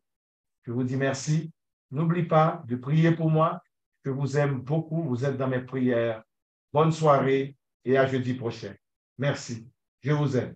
Je vous dis merci. N'oublie pas de prier pour moi. Je vous aime beaucoup. Vous êtes dans mes prières. Bonne soirée et à jeudi prochain. Merci. Je vous aime.